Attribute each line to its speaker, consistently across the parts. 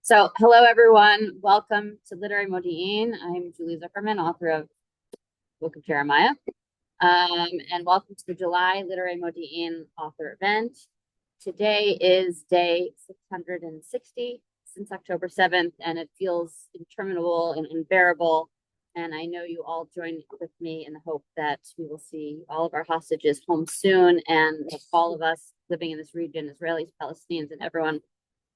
Speaker 1: So, hello everyone. Welcome to Literary Modiin. I'm Julie Zuckerman, author of the Book of Jeremiah. And welcome to the July Literary Modiin author event. Today is day 660 since October 7th, and it feels interminable and unbearable. And I know you all join with me in the hope that we will see all of our hostages home soon, and all of us living in this region, Israelis, Palestinians, and everyone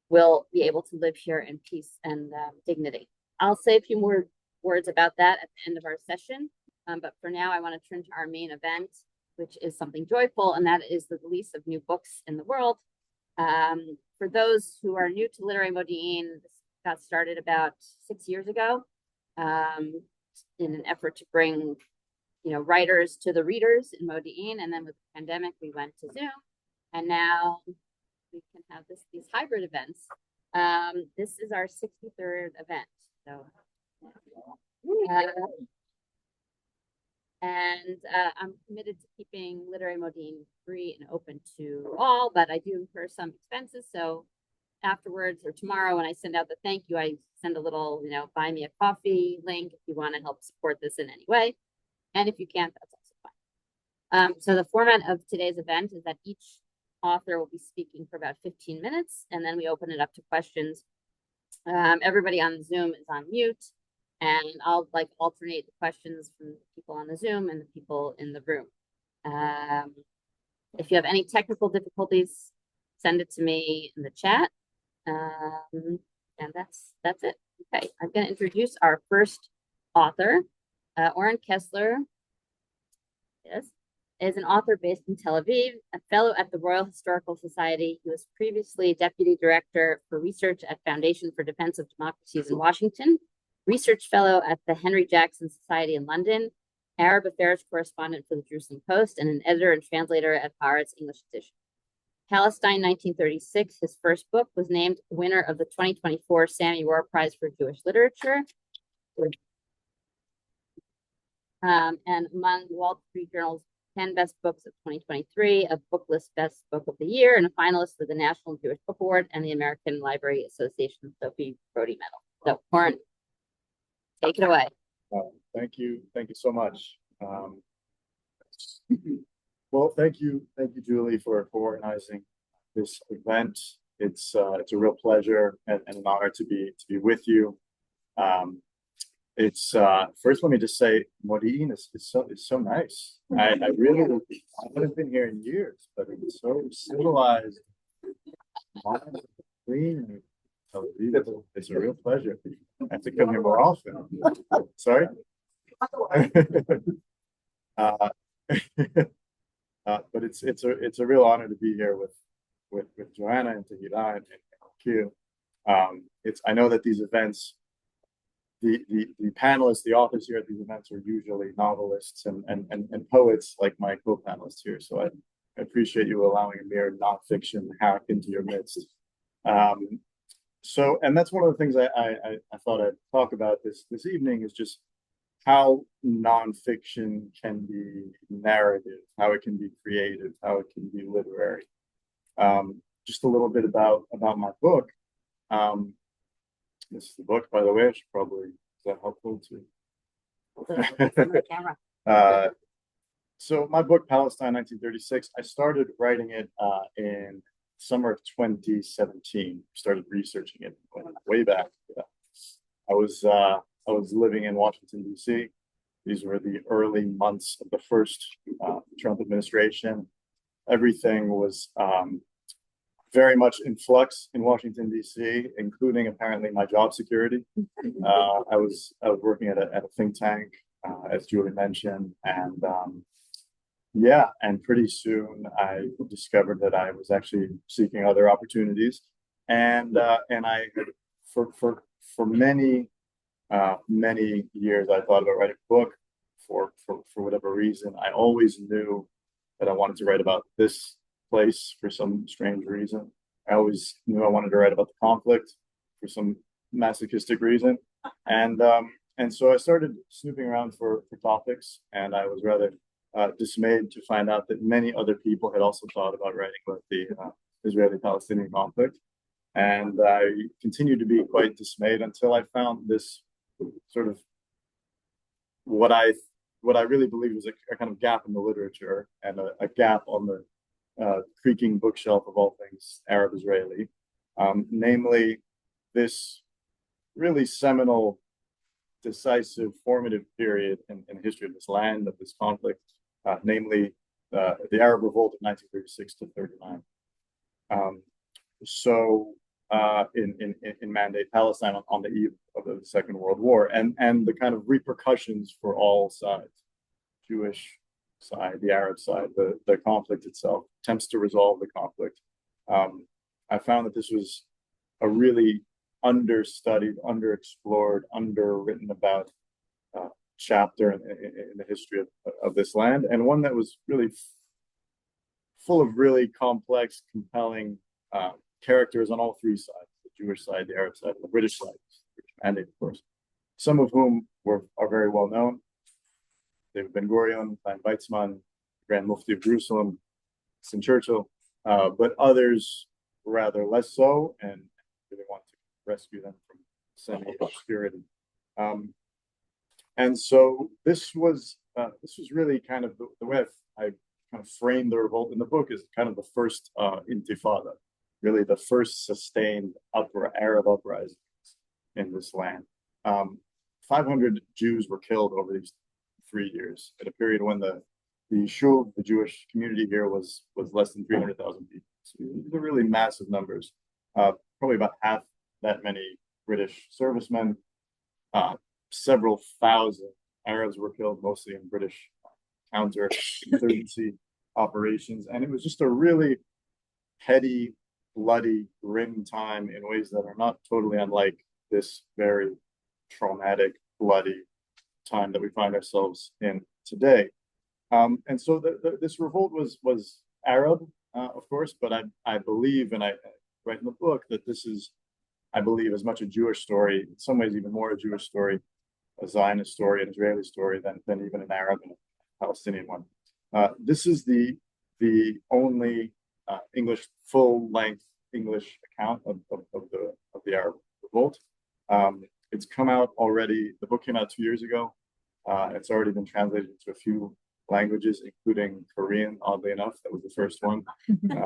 Speaker 1: will be able to live here in peace and dignity. I'll say a few more words about that at the end of our session. But for now, I want to turn to our main event, which is something joyful, and that is the release of new books in the world. For those who are new to Literary Modiin, this got started about 6 years ago in an effort to bring writers to the readers in Modiin. And then with the pandemic, we went to Zoom. And now we can have these hybrid events. This is our 63rd event. So, I'm committed to keeping Literary Modiin free and open to all, but I do incur some expenses. So afterwards or tomorrow when I send out the thank you, I send a little, buy me a coffee link if you want to help support this in any way. And if you can't, that's also fine. So the format of today's event is that each author will be speaking for about 15 minutes, and then we open it up to questions. Everybody on Zoom is on mute, and I'll alternate the questions from the people on the Zoom and the people in the room. If you have any technical difficulties, send it to me in the chat. And that's it. Okay, I'm going to introduce our first author, Oren Kessler. Yes. Is an author based in Tel Aviv, a fellow at the Royal Historical Society. He was previously deputy director for research at Foundation for Defense of Democracies in Washington, research fellow at the Henry Jackson Society in London, Arab affairs correspondent for the Jerusalem Post, and an editor and translator at Haaretz English edition. Palestine 1936, his first book, was named winner of the 2024 Sammy Rohr Prize for Jewish Literature. And among Wall Street Journal's 10 Best Books of 2023, a Booklist Best Book of the Year, and a finalist for the National Jewish Book Award and the American Library Association Sophie Brody Medal. So, Oren, take it away.
Speaker 2: Thank you so much. Well, thank you, Julie, for organizing this event. It's a real pleasure and an honor to be with you. It's first, let me just say, Modiin is so nice. I haven't been here in years, but it's so civilized, clean. It's a real pleasure. I have to come here more often. Sorry. But it's a real honor to be here with Joanna and Tehila and Yakir. I know that these events, the panelists, the authors here at these events are usually novelists and poets like my co-panelists here. So I appreciate you allowing a mere nonfiction hack into your midst. And that's one of the things I thought I'd talk about this evening is just how nonfiction can be narrative, how it can be creative, how it can be literary. Just a little bit about my book. This is the book, by the way. I should probably, is that helpful too? So my book, Palestine 1936, I started writing it in summer of 2017. Started researching it way back. I was living in Washington, D.C. These were the early months of the first Trump administration. Everything was very much in flux in Washington, D.C., including apparently my job security. I was working at a think tank, as Julie mentioned, and and pretty soon I discovered that I was actually seeking other opportunities, and I for many years I thought about writing a book. For whatever reason, I always knew that I wanted to write about this place for some strange reason. I always knew I wanted to write about the conflict for some masochistic reason. And so I started snooping around for topics, and I was rather dismayed to find out that many other people had also thought about writing about the Israeli-Palestinian conflict. And I continued to be quite dismayed until I found this sort of what I what I really believe was a kind of gap in the literature and a gap on the creaking bookshelf of all things Arab Israeli, namely this really seminal, decisive, formative period in the history of this land, of this conflict, namely the Arab Revolt of 1936 to 39. Um, so in Mandate Palestine on the eve of the Second World War, and the kind of repercussions for all sides, Jewish side, the Arab side, the conflict itself, attempts to resolve the conflict. I found that this was a really understudied, underexplored, underwritten about chapter in the history of this land, and one that was really full of really complex, compelling characters on all three sides: the Jewish side, the Arab side, and the British side, British Mandate, of course. Some of whom are very well known: David Ben Gurion, Chaim Weizmann, Grand Mufti of Jerusalem, Winston Churchill, but others rather less so, and really want to rescue them from semi-obscurity. And so this was really kind of the way I kind of framed the revolt in the book is kind of the first intifada, really the first sustained Arab uprisings in this land. 500 Jews were killed over these 3 years at a period when the Shul, the Jewish community here, was less than 300,000 people. So these are really massive numbers. Probably about half that many British servicemen. Several thousand Arabs were killed, mostly in British counterinsurgency operations, and it was just a really heady, bloody, grim time in ways that are not totally unlike this very traumatic, bloody time that we find ourselves in today. And so this revolt was Arab, of course, but I believe, and I write in the book, that this is, I believe, as much a Jewish story, in some ways even more a Jewish story, a Zionist story, an Israeli story, than even an Arab and a Palestinian one. This is the only English full-length English account of the Arab revolt. It's come out already. The book came out 2 years ago. It's already been translated into a few languages, including Korean. Oddly enough, that was the first one. I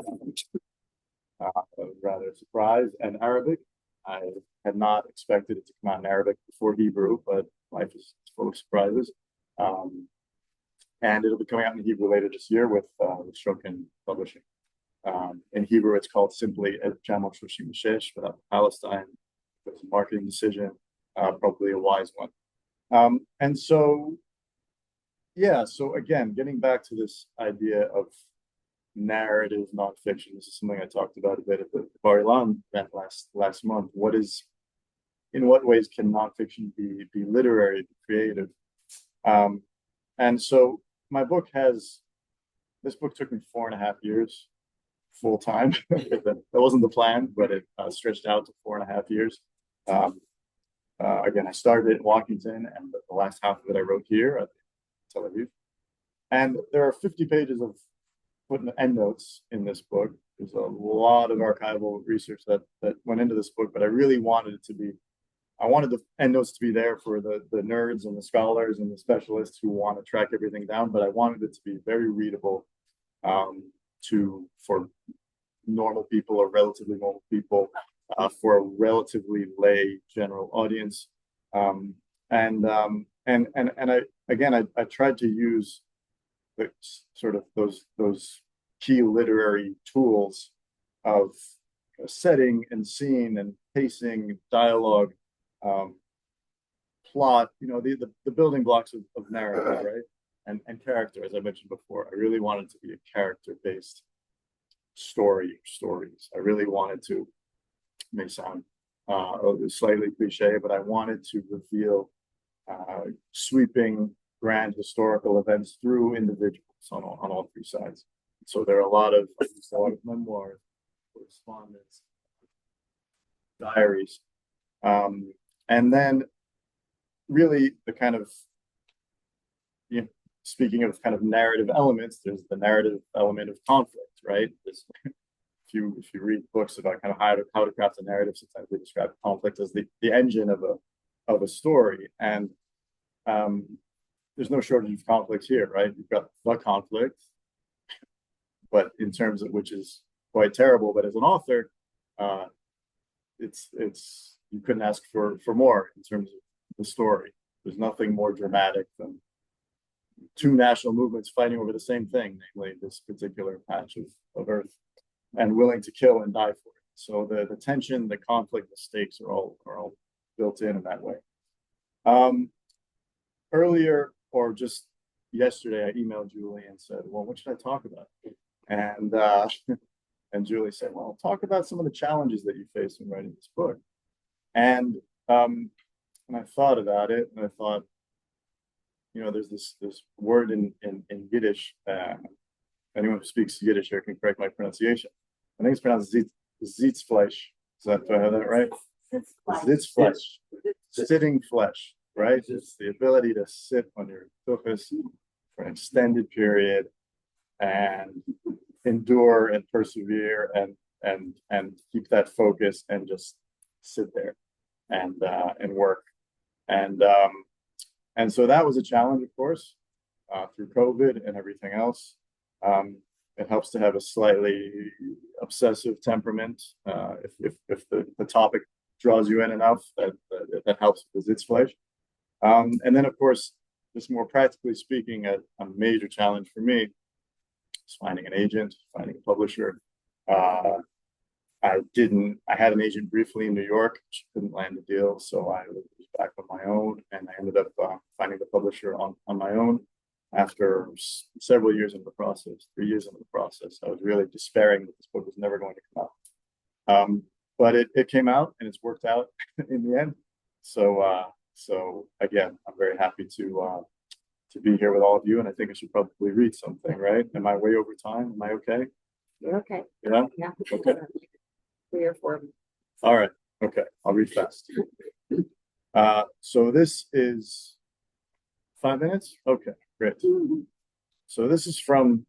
Speaker 2: was rather surprised, and Arabic. I had not expected it to come out in Arabic before Hebrew, but life is full of surprises. And it'll be coming out in Hebrew later this year with Shokin Publishing. In Hebrew, it's called simply Et Jamel Shoshim Shesh, without Palestine. It was a marketing decision, probably a wise one. And so, yeah, so again, getting back to this idea of narrative nonfiction, this is something I talked about a bit at the Bar Ilan event last month. In what ways can nonfiction be literary, be creative? And so this book took me 4.5 years full time. That wasn't the plan, but it stretched out to 4.5 years. Again, I started in Washington, and the last half of it I wrote here at Tel Aviv. And there are 50 pages of endnotes in this book. There's a lot of archival research that went into this book, but I really wanted it to be, I wanted the endnotes to be there for the nerds and the scholars and the specialists who want to track everything down, but I wanted it to be very readable for normal people or relatively normal people, for a relatively lay general audience. And I tried to use the sort of those key literary tools of setting and scene and pacing, dialogue, plot, the building blocks of narrative, right? And character, as I mentioned before. I really wanted to be a character-based stories. I really wanted to, may sound slightly cliche, but I wanted to reveal sweeping grand historical events through individuals on all three sides. So there are a lot of memoirs, correspondence, diaries, and then really the kind of, speaking of kind of narrative elements, there's the narrative element of conflict, right? This if you read books about kind of how to craft a narrative, sometimes they describe conflict as the engine of a story. And there's no shortage of conflicts here, right? You've got the conflict, but in terms of which is quite terrible. But as an author, uh, it's you couldn't ask for more in terms of the story. There's nothing more dramatic than two national movements fighting over the same thing, namely this particular patch of earth, and willing to kill and die for it. So the tension, the conflict, the stakes are all built in that way. Earlier, or just yesterday, I emailed Julie and said, "Well, what should I talk about?" And and Julie said, "Well, talk about some of the challenges that you face in writing this book." And I thought about it, and I thought, there's this word in Yiddish. Anyone who speaks Yiddish here can correct my pronunciation. I think it's pronounced Sitzfleisch. Do I have that right? Sitzfleisch, sitting flesh, right? It's the ability to sit on your tuchus for an extended period and endure and persevere and keep that focus and just sit there and work. And so that was a challenge, of course, through COVID and everything else. It helps to have a slightly obsessive temperament. If the topic draws you in enough, that helps with the Sitzfleisch. And then, of course, just more practically speaking, a major challenge for me is finding an agent, finding a publisher. I had an agent briefly in New York. She couldn't land a deal, so I was back on my own, and I ended up finding the publisher on my own after several years into the process, 3 years into the process. I was really despairing that this book was never going to come out. But it came out, and it's worked out in the end. So again, I'm very happy to be here with all of you, and I think I should probably read something, right? Am I way over time? Am I okay?
Speaker 1: You're okay.
Speaker 2: Yeah?
Speaker 1: Yeah.
Speaker 2: Okay.
Speaker 1: 3 or 4.
Speaker 2: All right. Okay. I'll read fast. So this is 5 minutes? Okay, great. So this is from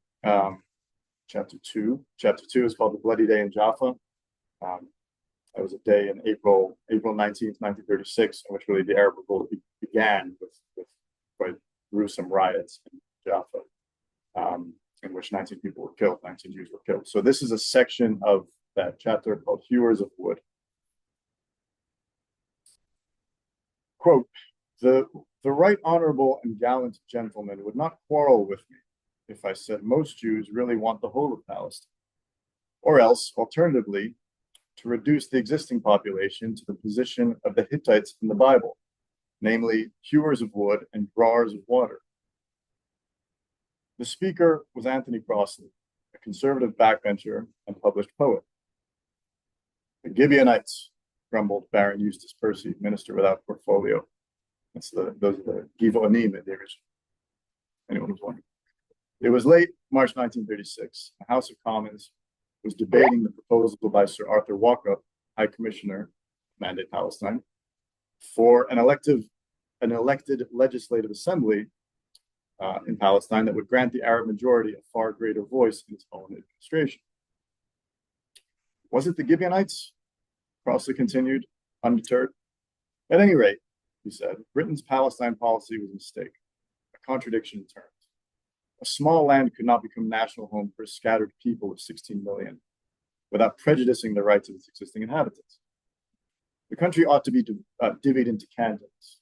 Speaker 2: chapter 2. Chapter 2 is called The Bloody Day in Jaffa. That was a day in April 19th, 1936, in which really the Arab Revolt began with quite gruesome riots in Jaffa, in which 19 people were killed, 19 Jews were killed. So this is a section of that chapter called Hewers of Wood. Quote, the right honorable and gallant gentleman would not quarrel with me if I said most Jews really want the whole of Palestine, or else, alternatively, to reduce the existing population to the position of the Hittites in the Bible, namely hewers of wood and drawers of water. The speaker was Anthony Crossley, a conservative backbencher and published poet. The Gibeonites, grumbled Baron Eustace Percy, minister without portfolio. Those are the Givonim in the original. Anyone who's wondering. It was late March 1936. The House of Commons was debating the proposal by Sir Arthur Walker, High Commissioner, Mandate Palestine, for an elected legislative assembly in Palestine that would grant the Arab majority a far greater voice in its own administration. Was it the Gibeonites? Crossley continued, undeterred. At any rate, he said, Britain's Palestine policy was a mistake, a contradiction in terms. A small land could not become national home for a scattered people of 16 million without prejudicing the rights of its existing inhabitants. The country ought to be divvied into cantons,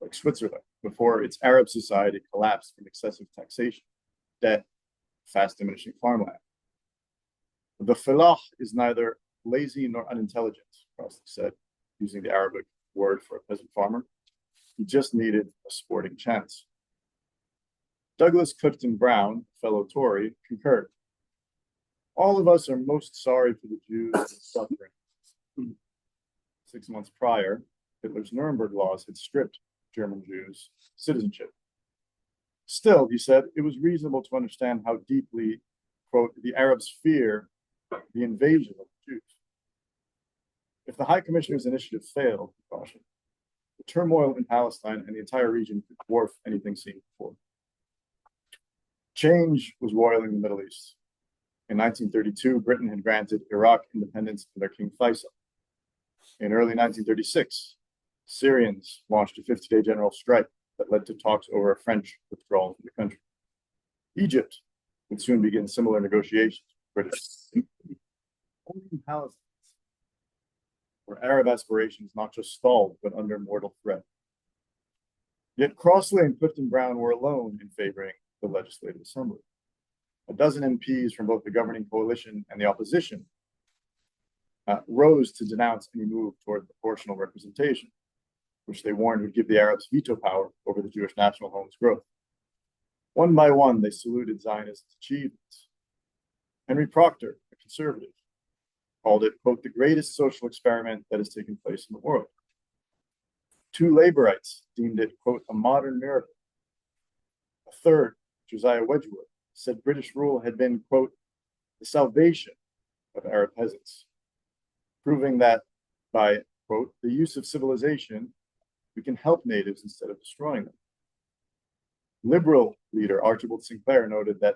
Speaker 2: like Switzerland, before its Arab society collapsed from excessive taxation, debt, fast diminishing farmland. The felah is neither lazy nor unintelligent, Crossley said, using the Arabic word for a peasant farmer. He just needed a sporting chance. Douglas Clifton Brown, fellow Tory, concurred. All of us are most sorry for the Jews and suffering. 6 months prior, Hitler's Nuremberg laws had stripped German Jews citizenship. Still, he said, it was reasonable to understand how deeply, quote, the Arabs fear the invasion of the Jews. If the High Commissioner's initiative failed, he cautioned, the turmoil in Palestine and the entire region could dwarf anything seen before. Change was roiling in the Middle East. In 1932, Britain had granted Iraq independence under King Faisal. In early 1936, Syrians launched a 50-day general strike that led to talks over a French withdrawal from the country. Egypt would soon begin similar negotiations with British. Only in Palestine, where Arab aspirations not just stalled, but under mortal threat. Yet Crossley and Clifton Brown were alone in favoring the Legislative Assembly. A dozen MPs from both the governing coalition and the opposition rose to denounce any move toward proportional representation, which they warned would give the Arabs veto power over the Jewish national home's growth. One by one, they saluted Zionist achievements. Henry Proctor, a conservative, called it, quote, the greatest social experiment that has taken place in the world. Two Laborites deemed it, quote, a modern miracle. A third, Josiah Wedgwood, said British rule had been, quote, the salvation of Arab peasants, proving that by, quote, the use of civilization, we can help natives instead of destroying them. Liberal leader Archibald Sinclair noted that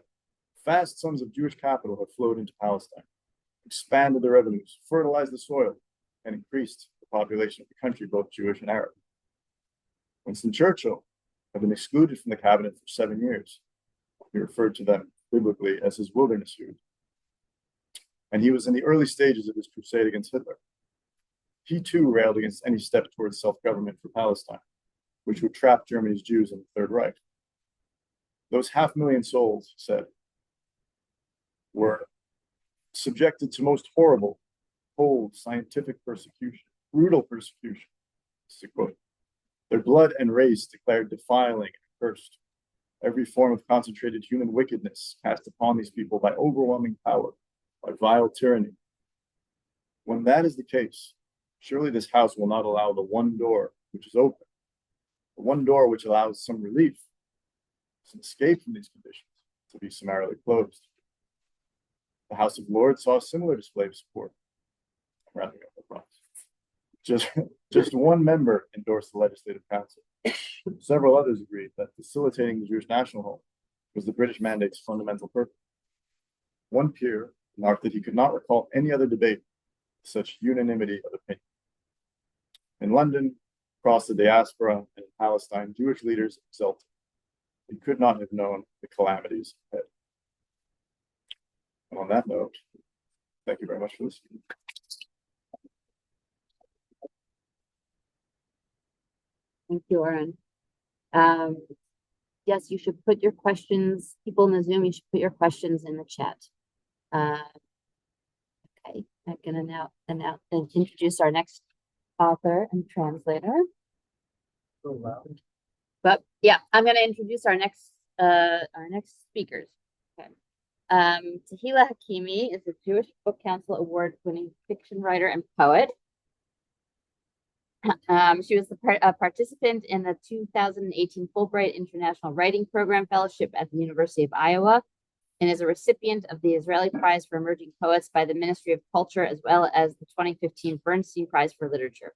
Speaker 2: vast sums of Jewish capital have flowed into Palestine, expanded the revenues, fertilized the soil, and increased the population of the country, both Jewish and Arab. Winston Churchill had been excluded from the cabinet for 7 years. He referred to them biblically as his wilderness youth. And he was in the early stages of his crusade against Hitler. He too railed against any step towards self-government for Palestine, which would trap Germany's Jews in the Third Reich. Those 500,000 souls, he said, were subjected to most horrible, cold, scientific persecution, brutal persecution. This is a quote. Their blood and race declared defiling and cursed. Every form of concentrated human wickedness cast upon these people by overwhelming power, by vile tyranny. When that is the case, surely this house will not allow the one door which is open, the one door which allows some relief, some escape from these conditions, to be summarily closed. The House of Lords saw a similar display of support. I'm wrapping up, I promise. Just one member endorsed the Legislative Council. Several others agreed that facilitating the Jewish national home was the British mandate's fundamental purpose. One peer remarked that he could not recall any other debate with such unanimity of opinion. In London, across the diaspora, and in Palestine, Jewish leaders exulted. They could not have known the calamities ahead. And on that note, thank you very much for listening.
Speaker 1: Thank you, Oren. Yes, you should put your questions, people in the Zoom, you should put your questions in the chat. Okay, I'm gonna now introduce our next author and translator. But yeah, I'm gonna introduce our next speakers. Okay. Tehila Hakimi is a Jewish Book Council Award-winning fiction writer and poet. She was a participant in the 2018 Fulbright International Writing Program Fellowship at the University of Iowa and is a recipient of the Israeli Prize for Emerging Poets by the Ministry of Culture, as well as the 2015 Bernstein Prize for Literature.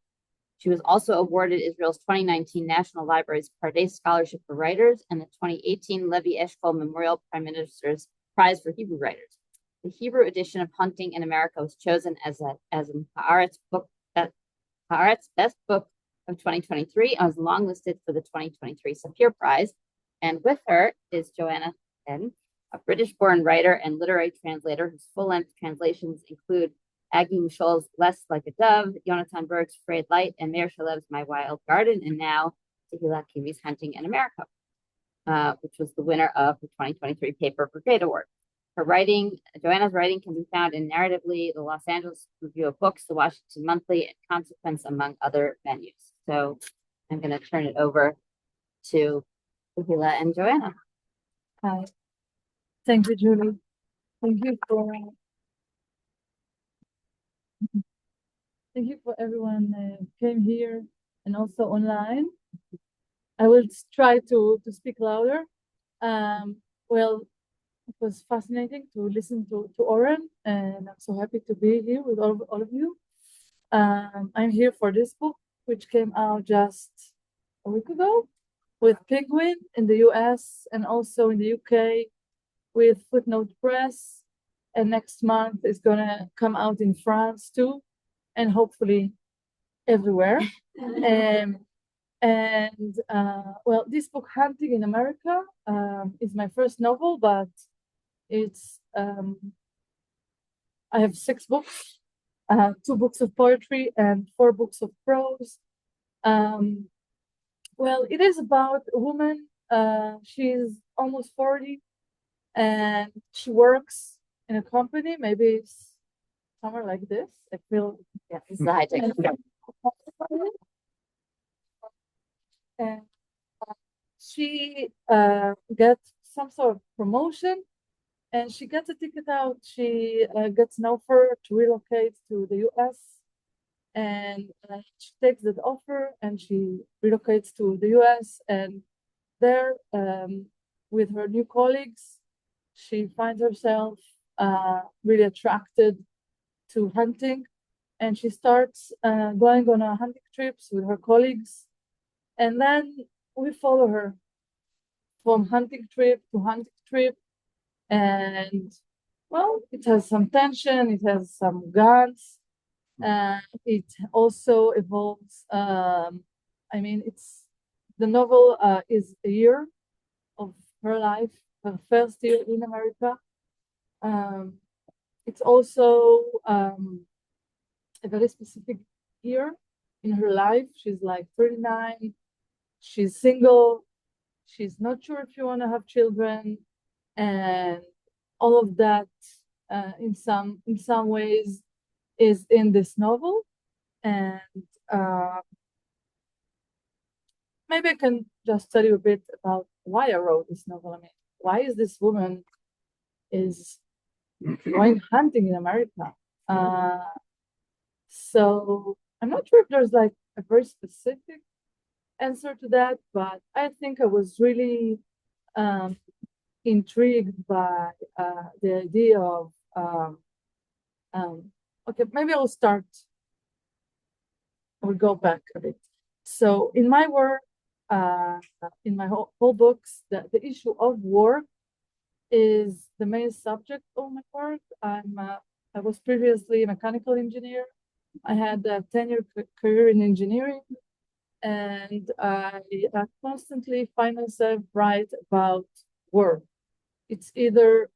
Speaker 1: She was also awarded Israel's 2019 National Library's Pardes Scholarship for Writers and the 2018 Levi Eshkol Memorial Prime Minister's Prize for Hebrew Writers. The Hebrew edition of Hunting in America was chosen as an Haaretz Best Book of 2023 and was longlisted for the 2023 Sapir Prize. And with her is Joanna Chen, a British-born writer and literary translator whose full-length translations include Aggie Michel's Less Like a Dove, Yonatan Berg's Frayed Light, and Meir Shalev's My Wild Garden, and now Tehila Hakimi's Hunting in America, which was the winner of the 2023 Paper Brigade Award. Joanna's writing can be found in Narratively, the Los Angeles Review of Books, the Washington Monthly, and Consequence, among other venues. So I'm going to turn it over to Tehila and Joanna.
Speaker 3: Hi. Thank you, Julie. Thank you for everyone came here and also online. I will try to speak louder. Well, it was fascinating to listen to Oren, and I'm so happy to be here with all of you. I'm here for this book, which came out just a week ago with Penguin in the US and also in the UK with Footnote Press. and next month it's gonna come out in France too, and hopefully everywhere. Well, this book, Hunting in America, is my first novel, but it's I have 6 books, 2 books of poetry and 4 books of prose. Well, it is about a woman. She's almost 40, and she works in a company. Maybe it's somewhere like this. I feel,
Speaker 1: Yeah, this is the high tech.
Speaker 3: and she gets some sort of promotion, and she gets a ticket out. She gets an offer to relocate to the US, and she takes that offer and she relocates to the US, and there, with her new colleagues, she finds herself really attracted to hunting, and she starts going on hunting trips with her colleagues, and then we follow her from hunting trip to hunting trip, and well, it has some tension, it has some guns, it also evolves. I mean, the novel is a year of her life, her first year in America. It's also a very specific year in her life. She's like 39. She's single. She's not sure if she want to have children, and all of that, in some ways, is in this novel. And maybe I can just tell you a bit about why I wrote this novel. I mean, why is this woman is going hunting in America? So I'm not sure if there's like a very specific answer to that, but I think I was really intrigued by the idea of okay, maybe I'll go back a bit. So in my work, in my whole books, the issue of war is the main subject of my work. I was previously a mechanical engineer. I had a 10-year career in engineering, and I constantly find myself write about war. It's either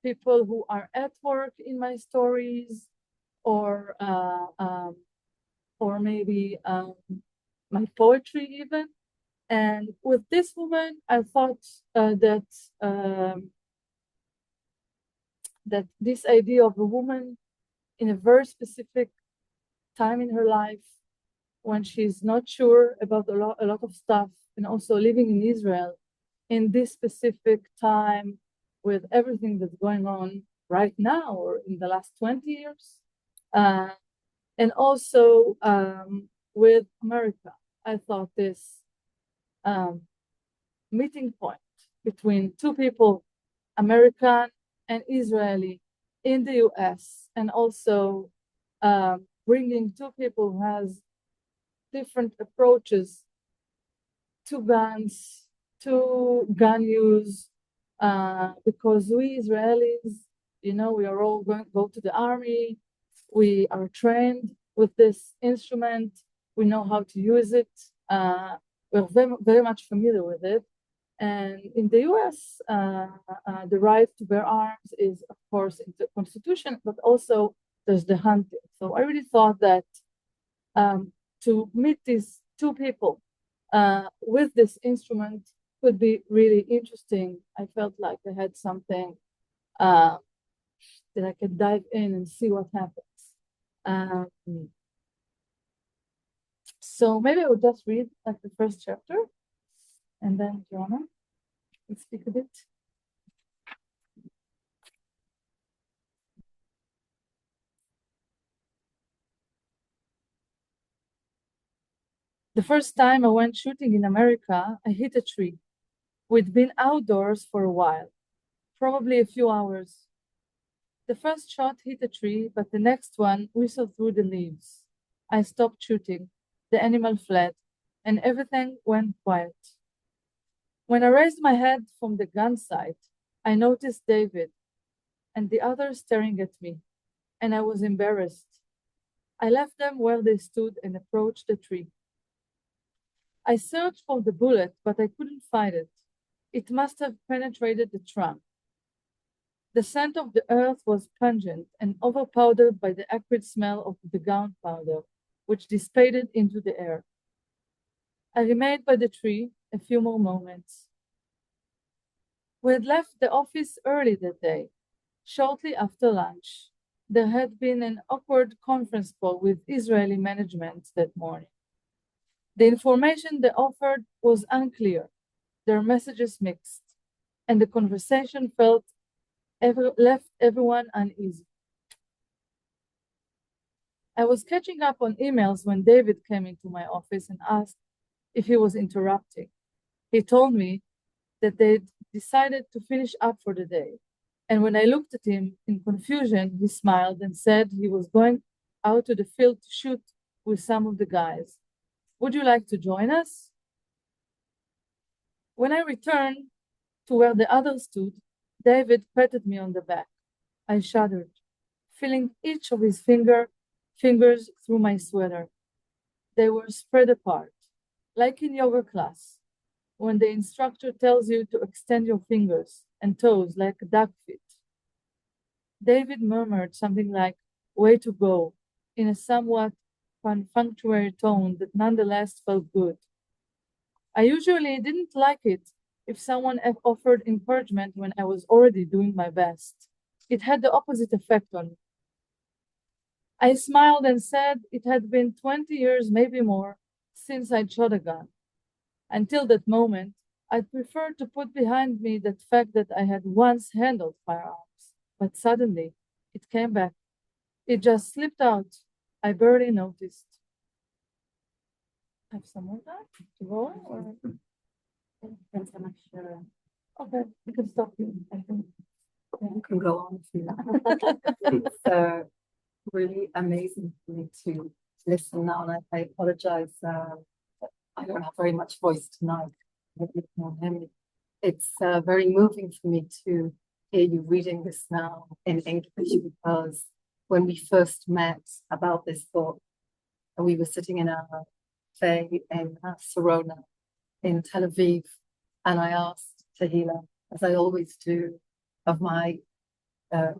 Speaker 3: people who are at work in my stories, or maybe my poetry even. And with this woman, I thought that this idea of a woman in a very specific time in her life, when she's not sure about a lot of stuff, and also living in Israel in this specific time with everything that's going on right now or in the last 20 years, and also with America. I thought this meeting point between 2 people, American and Israeli, in the US, and also bringing 2 people who has different approaches to guns, to gun use, because we Israelis, we are all go to the army. We are trained with this instrument. We know how to use it. We're very, very much familiar with it. And in the US, the right to bear arms is, of course, in the Constitution, but also there's the hunting. So I really thought that to meet these 2 people with this instrument would be really interesting. I felt like I had something that I could dive in and see what happens. So maybe I would just read like the first chapter, and then Joanna will speak a bit. The first time I went shooting in America, I hit a tree. We'd been outdoors for a while, probably a few hours. The first shot hit a tree, but the next one whistled through the leaves. I stopped shooting. The animal fled, and everything went quiet. When I raised my head from the gun sight, I noticed David. and the other staring at me, and I was embarrassed. I left them where they stood and approached the tree. I searched for the bullet, but I couldn't find it. It must have penetrated the trunk. The scent of the earth was pungent and overpowdered by the acrid smell of the gunpowder, which dissipated into the air. I remained by the tree a few more moments. We had left the office early that day. Shortly after lunch, there had been an awkward conference call with Israeli management that morning. The information they offered was unclear, their messages mixed, and the conversation left everyone uneasy. I was catching up on emails when David came into my office and asked if he was interrupting. He told me that they'd decided to finish up for the day. And when I looked at him in confusion, he smiled and said he was going out to the field to shoot with some of the guys. Would you like to join us? When I returned to where the others stood, David patted me on the back. I shuddered, feeling each of his fingers through my sweater. They were spread apart, like in yoga class, when the instructor tells you to extend your fingers and toes like a duck feet. David murmured something like, "Way to go," in a somewhat perfunctory tone that nonetheless felt good. I usually didn't like it if someone offered encouragement when I was already doing my best. It had the opposite effect on me. I smiled and said it had been 20 years, maybe more, since I'd shot a gun. Until that moment, I'd preferred to put behind me the fact that I had once handled firearms. But suddenly, it came back. It just slipped out. I barely noticed. Have some more time to go? Or?
Speaker 1: Depends how much.
Speaker 3: Okay, you can stop here, I think.
Speaker 4: You can go on if you like. It's really amazing for me to listen now, and I apologize. I don't have very much voice tonight. It's very moving for me to hear you reading this now in English, because when we first met about this book, we were sitting in a cafe in Sarona in Tel Aviv, and I asked Tehila, as I always do, of my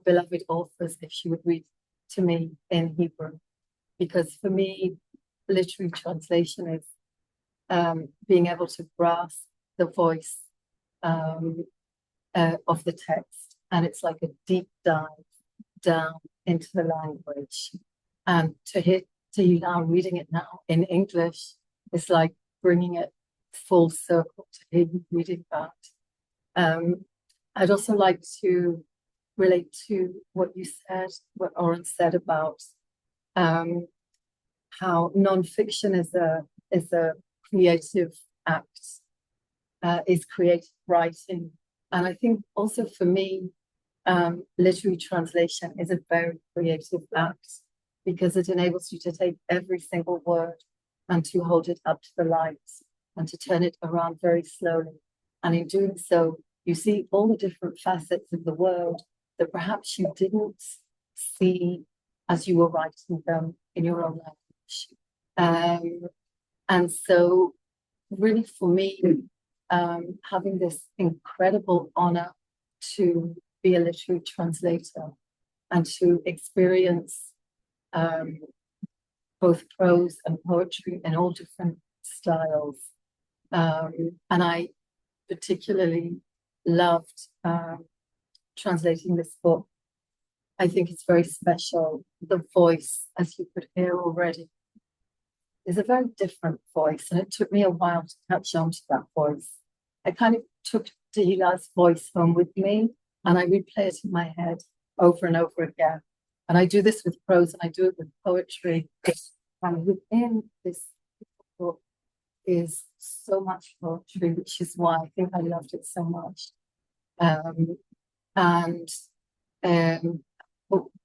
Speaker 4: beloved authors, if she would read to me in Hebrew, because for me, literary translation is being able to grasp the voice of the text, and it's like a deep dive down into the language. And to hear Tehila reading it now in English is like bringing it full circle to hear you reading that. I'd also like to relate to what you said, what Oren said about how nonfiction is a creative act, is creative writing. And I think also for me, literary translation is a very creative act, because it enables you to take every single word and to hold it up to the light and to turn it around very slowly. And in doing so, you see all the different facets of the world that perhaps you didn't see as you were writing them in your own language. And so really for me, having this incredible honor to be a literary translator and to experience both prose and poetry in all different styles. And I particularly loved translating this book. I think it's very special. The voice, as you could hear already, is a very different voice, and it took me a while to catch on to that voice. I kind of took Tehila's voice home with me, and I replay it in my head over and over again. And I do this with prose, and I do it with poetry. And within this book is so much poetry, which is why I think I loved it so much.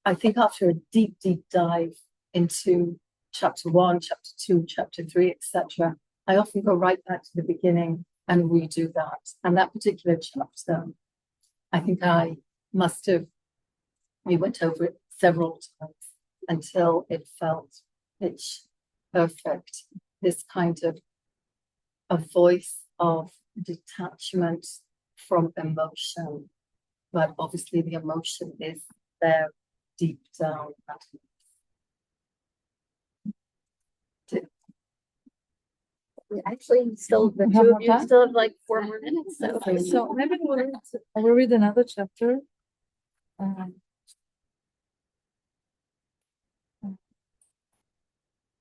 Speaker 4: I think after a deep, deep dive into chapter 1, chapter 2, chapter 3, etc., I often go right back to the beginning and redo that. And that particular chapter, I think I must have We went over it several times until it felt pitch perfect. This kind of a voice of detachment from emotion, but obviously the emotion is there deep down.
Speaker 1: We actually still, the
Speaker 3: We have
Speaker 1: two
Speaker 3: more
Speaker 1: of you
Speaker 3: time?
Speaker 1: still have like 4 more minutes. So,
Speaker 3: So maybe I will read another chapter.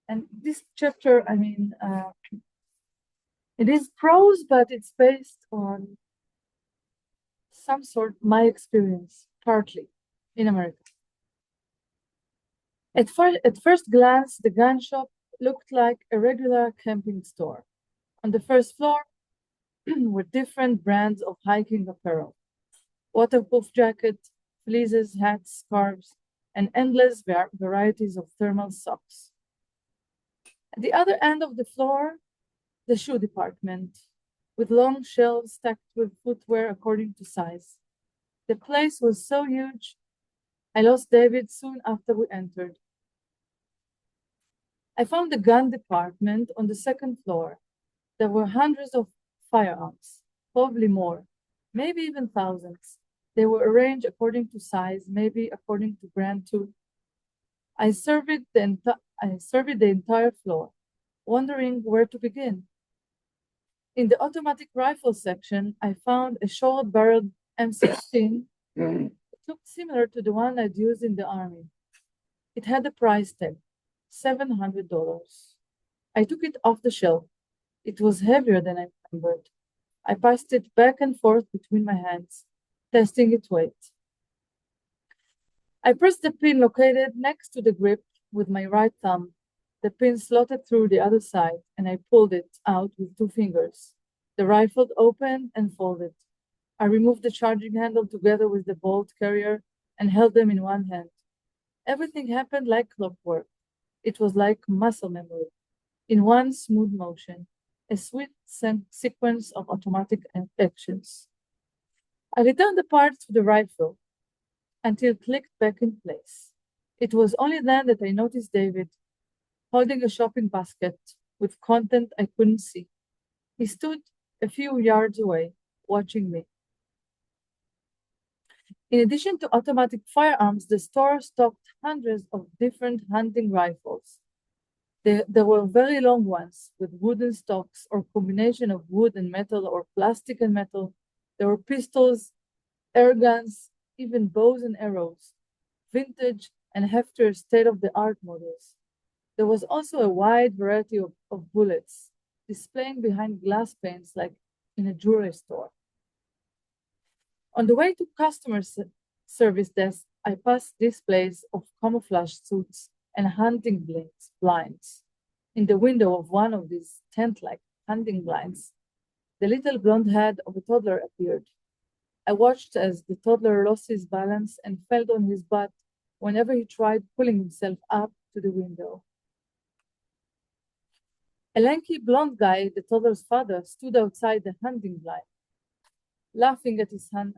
Speaker 3: And this chapter, I mean, it is prose, but it's based on some sort my experience, partly in America. At first glance, the gun shop looked like a regular camping store. On the first floor were different brands of hiking apparel, waterproof jackets, fleeces, hats, scarves, and endless varieties of thermal socks. At the other end of the floor, the shoe department, with long shelves stacked with footwear according to size. The place was so huge, I lost David soon after we entered. I found the gun department on the second floor. There were hundreds of firearms, probably more, maybe even thousands. They were arranged according to size, maybe according to brand too. I surveyed the entire floor, wondering where to begin. In the automatic rifle section, I found a short-barreled M16. It looked similar to the one I'd used in the army. It had a price tag, $700. I took it off the shelf. It was heavier than I remembered. I passed it back and forth between my hands, testing its weight. I pressed the pin located next to the grip with my right thumb. The pin slotted through the other side, and I pulled it out with 2 fingers. The rifle opened and folded. I removed the charging handle together with the bolt carrier and held them in one hand. Everything happened like clockwork. It was like muscle memory, in one smooth motion, a sweet sequence of automatic actions. I returned the parts to the rifle until it clicked back in place. It was only then that I noticed David holding a shopping basket with content I couldn't see. He stood a few yards away, watching me. In addition to automatic firearms, the store stocked hundreds of different hunting rifles. There were very long ones with wooden stocks or combination of wood and metal or plastic and metal. There were pistols, air guns, even bows and arrows, vintage and heftier state-of-the-art models. There was also a wide variety of bullets, displaying behind glass panes like in a jewelry store. On the way to customer service desk, I passed displays of camouflage suits and hunting blinds. In the window of one of these tent-like hunting blinds, the little blonde head of a toddler appeared. I watched as the toddler lost his balance and fell on his butt whenever he tried pulling himself up to the window. A lanky blonde guy, the toddler's father, stood outside the hunting blind, laughing at his son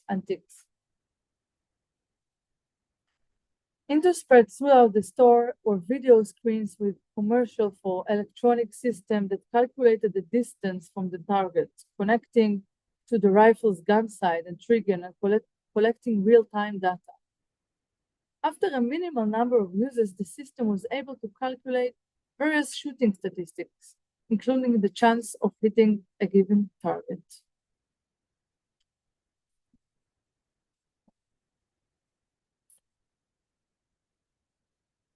Speaker 3: antics. Interspread throughout the store were video screens with commercials for electronic systems that calculated the distance from the target, connecting to the rifle's gun sight and trigger and collecting real-time data. After a minimal number of uses, the system was able to calculate various shooting statistics, including the chance of hitting a given target.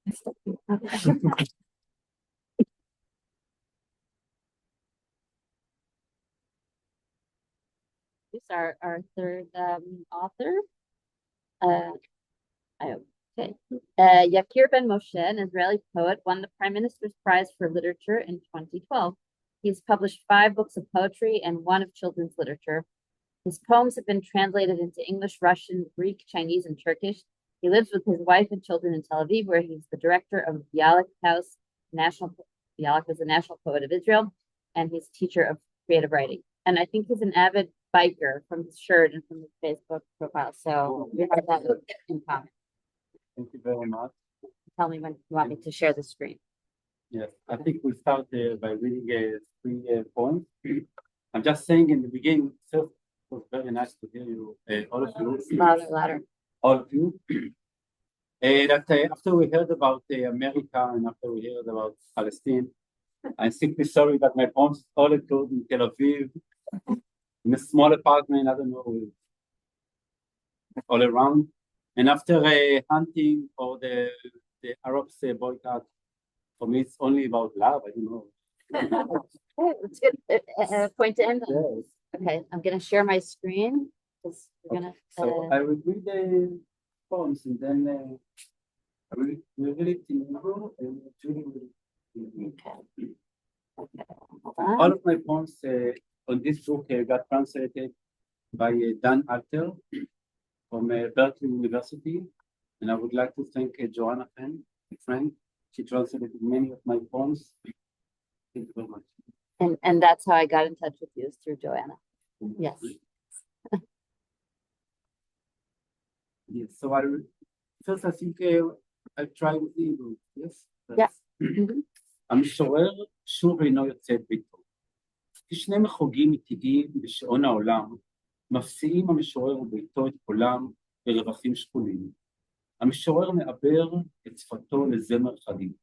Speaker 1: This is our third author. Yakir Ben-Moshe, an Israeli poet, won the Prime Minister's Prize for Literature in 2012. He's published 5 books of poetry and 1 of children's literature. His poems have been translated into English, Russian, Greek, Chinese, and Turkish. He lives with his wife and children in Tel Aviv, where he's the director of Bialik House. Bialik is the national poet of Israel, and he's teacher of creative writing. And I think he's an avid biker from his shirt and from his Facebook profile. So we have that in common.
Speaker 5: Thank you very much.
Speaker 1: Tell me when you want me to share the screen.
Speaker 5: Yes, I think we start by reading three points. I'm just saying in the beginning, so it was very nice to hear you, all of you.
Speaker 1: Louder, louder.
Speaker 5: All of you. That after we heard about America and after we heard about Palestine, I'm simply sorry that my poems all occurred in Tel Aviv, in a small apartment, I don't know, all around. And after hunting for the Arabs boycott, for me it's only about love, I don't know.
Speaker 1: Okay, let's get a point to end on.
Speaker 5: Yes.
Speaker 1: Okay, I'm gonna share my screen. Because we're gonna
Speaker 5: So I will read the poems and then I will read it in Hebrew and Julie will.
Speaker 1: okay. Hold on.
Speaker 5: All of my poems on this book got translated by Dan Alter from Berkeley University, and I would like to thank Joanna Chen, a friend. She translated many of my poems. Thank you very much.
Speaker 1: And that's how I got in touch with you, is through Joanna. Yes.
Speaker 5: Yes, so first I think I'll try with the Hebrew, yes?
Speaker 1: Yeah. Mhm.
Speaker 5: המשורר שוב אינו יוצא את ביתו. כשני מחוגים מטבעיים בשעון העולם, מפסיעים המשורר וביתו את קולם ברווחים שקולים. המשורר מעבר את שפתו לזמר חדים.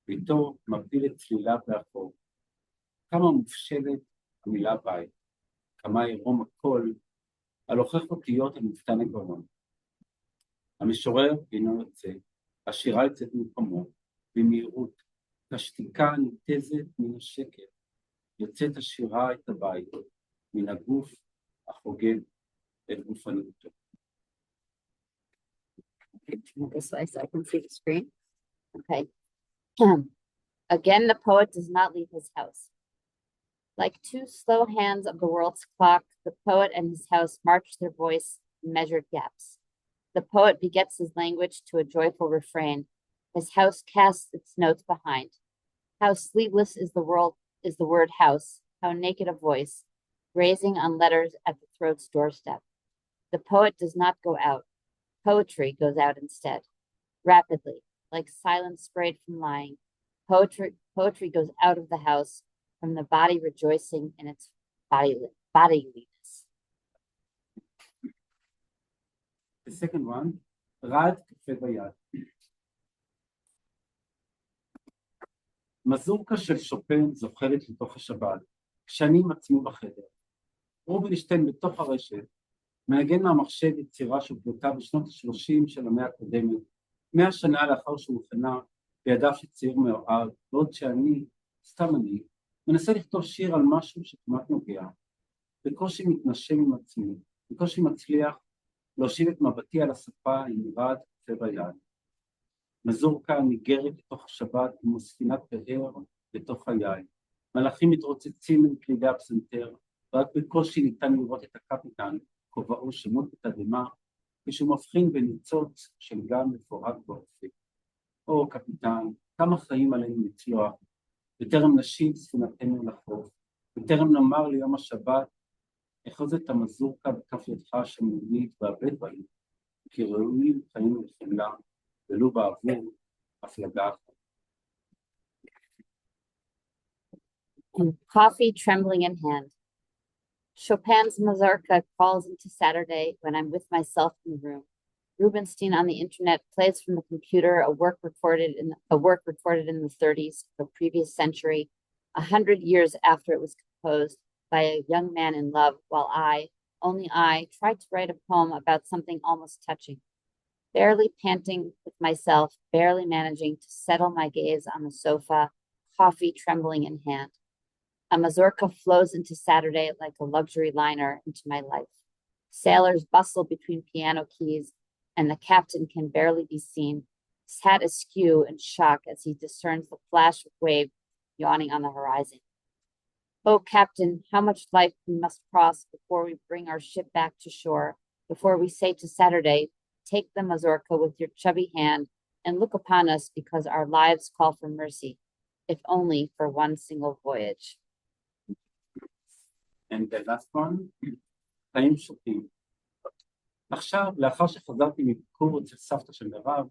Speaker 5: ביתו מבדיל את צלילה באחור. כמה מופשלת המילה בית, כמה ירום הקול, הלוכח אותיות על מפתן הגרון. המשורר אינו יוצא, השירה יוצאת ממקומו, במהירות, כשתיקה ניתזת מן השקר, יוצאת השירה את הבית, מן הגוף החוגג את גופניותו.
Speaker 1: This way so I can see the screen. Okay. Again, the poet does not leave his house. Like two slow hands of the world's clock, the poet and his house march their voice in measured gaps. The poet begets his language to a joyful refrain. His house casts its notes behind. How sleeveless is the word house, how naked a voice, grazing on letters at the throat's doorstep. The poet does not go out. Poetry goes out instead. Rapidly, like silence sprayed from lying, poetry goes out of the house, from the body rejoicing in its bodyliness.
Speaker 5: The second one, רעד קפה ביד. מזורקה של שופן זוכרת לתוך השבת, כשאני עם עצמי בחדר. רובינשטיין בתוך הרשת, מנגן מהמחשב יצירה שהוקלטה בשנות ה-30 של המאה הקודמת, 100 שנה לאחר שהוכנה בידיו של צעיר מאוהב, בעוד שאני, סתם אני, מנסה לכתוב שיר על משהו שכמעט נוגע. בקושי מתנשם עם עצמי, בקושי מצליח להושיב את מבטי על השפה עם רעד קפה ביד. מזורקה ניגרת לתוך השבת כמו ספינת פאר בתוך היין. מלאכים מתרוצצים עם קלידי הפסנתר, ורק בקושי ניתן לראות את הקפיטן, כובעו שמות בתדהמה, כשהוא מבחין בניצוץ של גן מפורק באופק. או קפיטן, כמה חיים עלינו לצלוח, בטרם נשיב ספינתנו לחוף, בטרם נאמר ליום השבת, אחוז את המזורקה בכף ידך השמינית והבט בהם, כי ראויים חיים לחמלה, ולו בעבור הפלגה אחת.
Speaker 1: Coffee trembling in hand. Chopin's mazurka crawls into Saturday when I'm with myself in the room. Rubinstein on the internet plays from the computer a work recorded in the 30s of the previous century, 100 years after it was composed by a young man in love, while only I, tried to write a poem about something almost touching. Barely panting with myself, barely managing to settle my gaze on the sofa, coffee trembling in hand. A mazurka flows into Saturday like a luxury liner into my life. Sailors bustle between piano keys, and the captain can barely be seen, his hat askew in shock as he discerns the flash of wave yawning on the horizon. Oh, Captain, how much life we must cross before we bring our ship back to shore, before we say to Saturday, take the mazurka with your chubby hand and look upon us because our lives call for mercy, if only for one single voyage.
Speaker 5: And the last one, חיים פשוטים. עכשיו, לאחר שחזרתי מביקור אצל סבתא של מירב,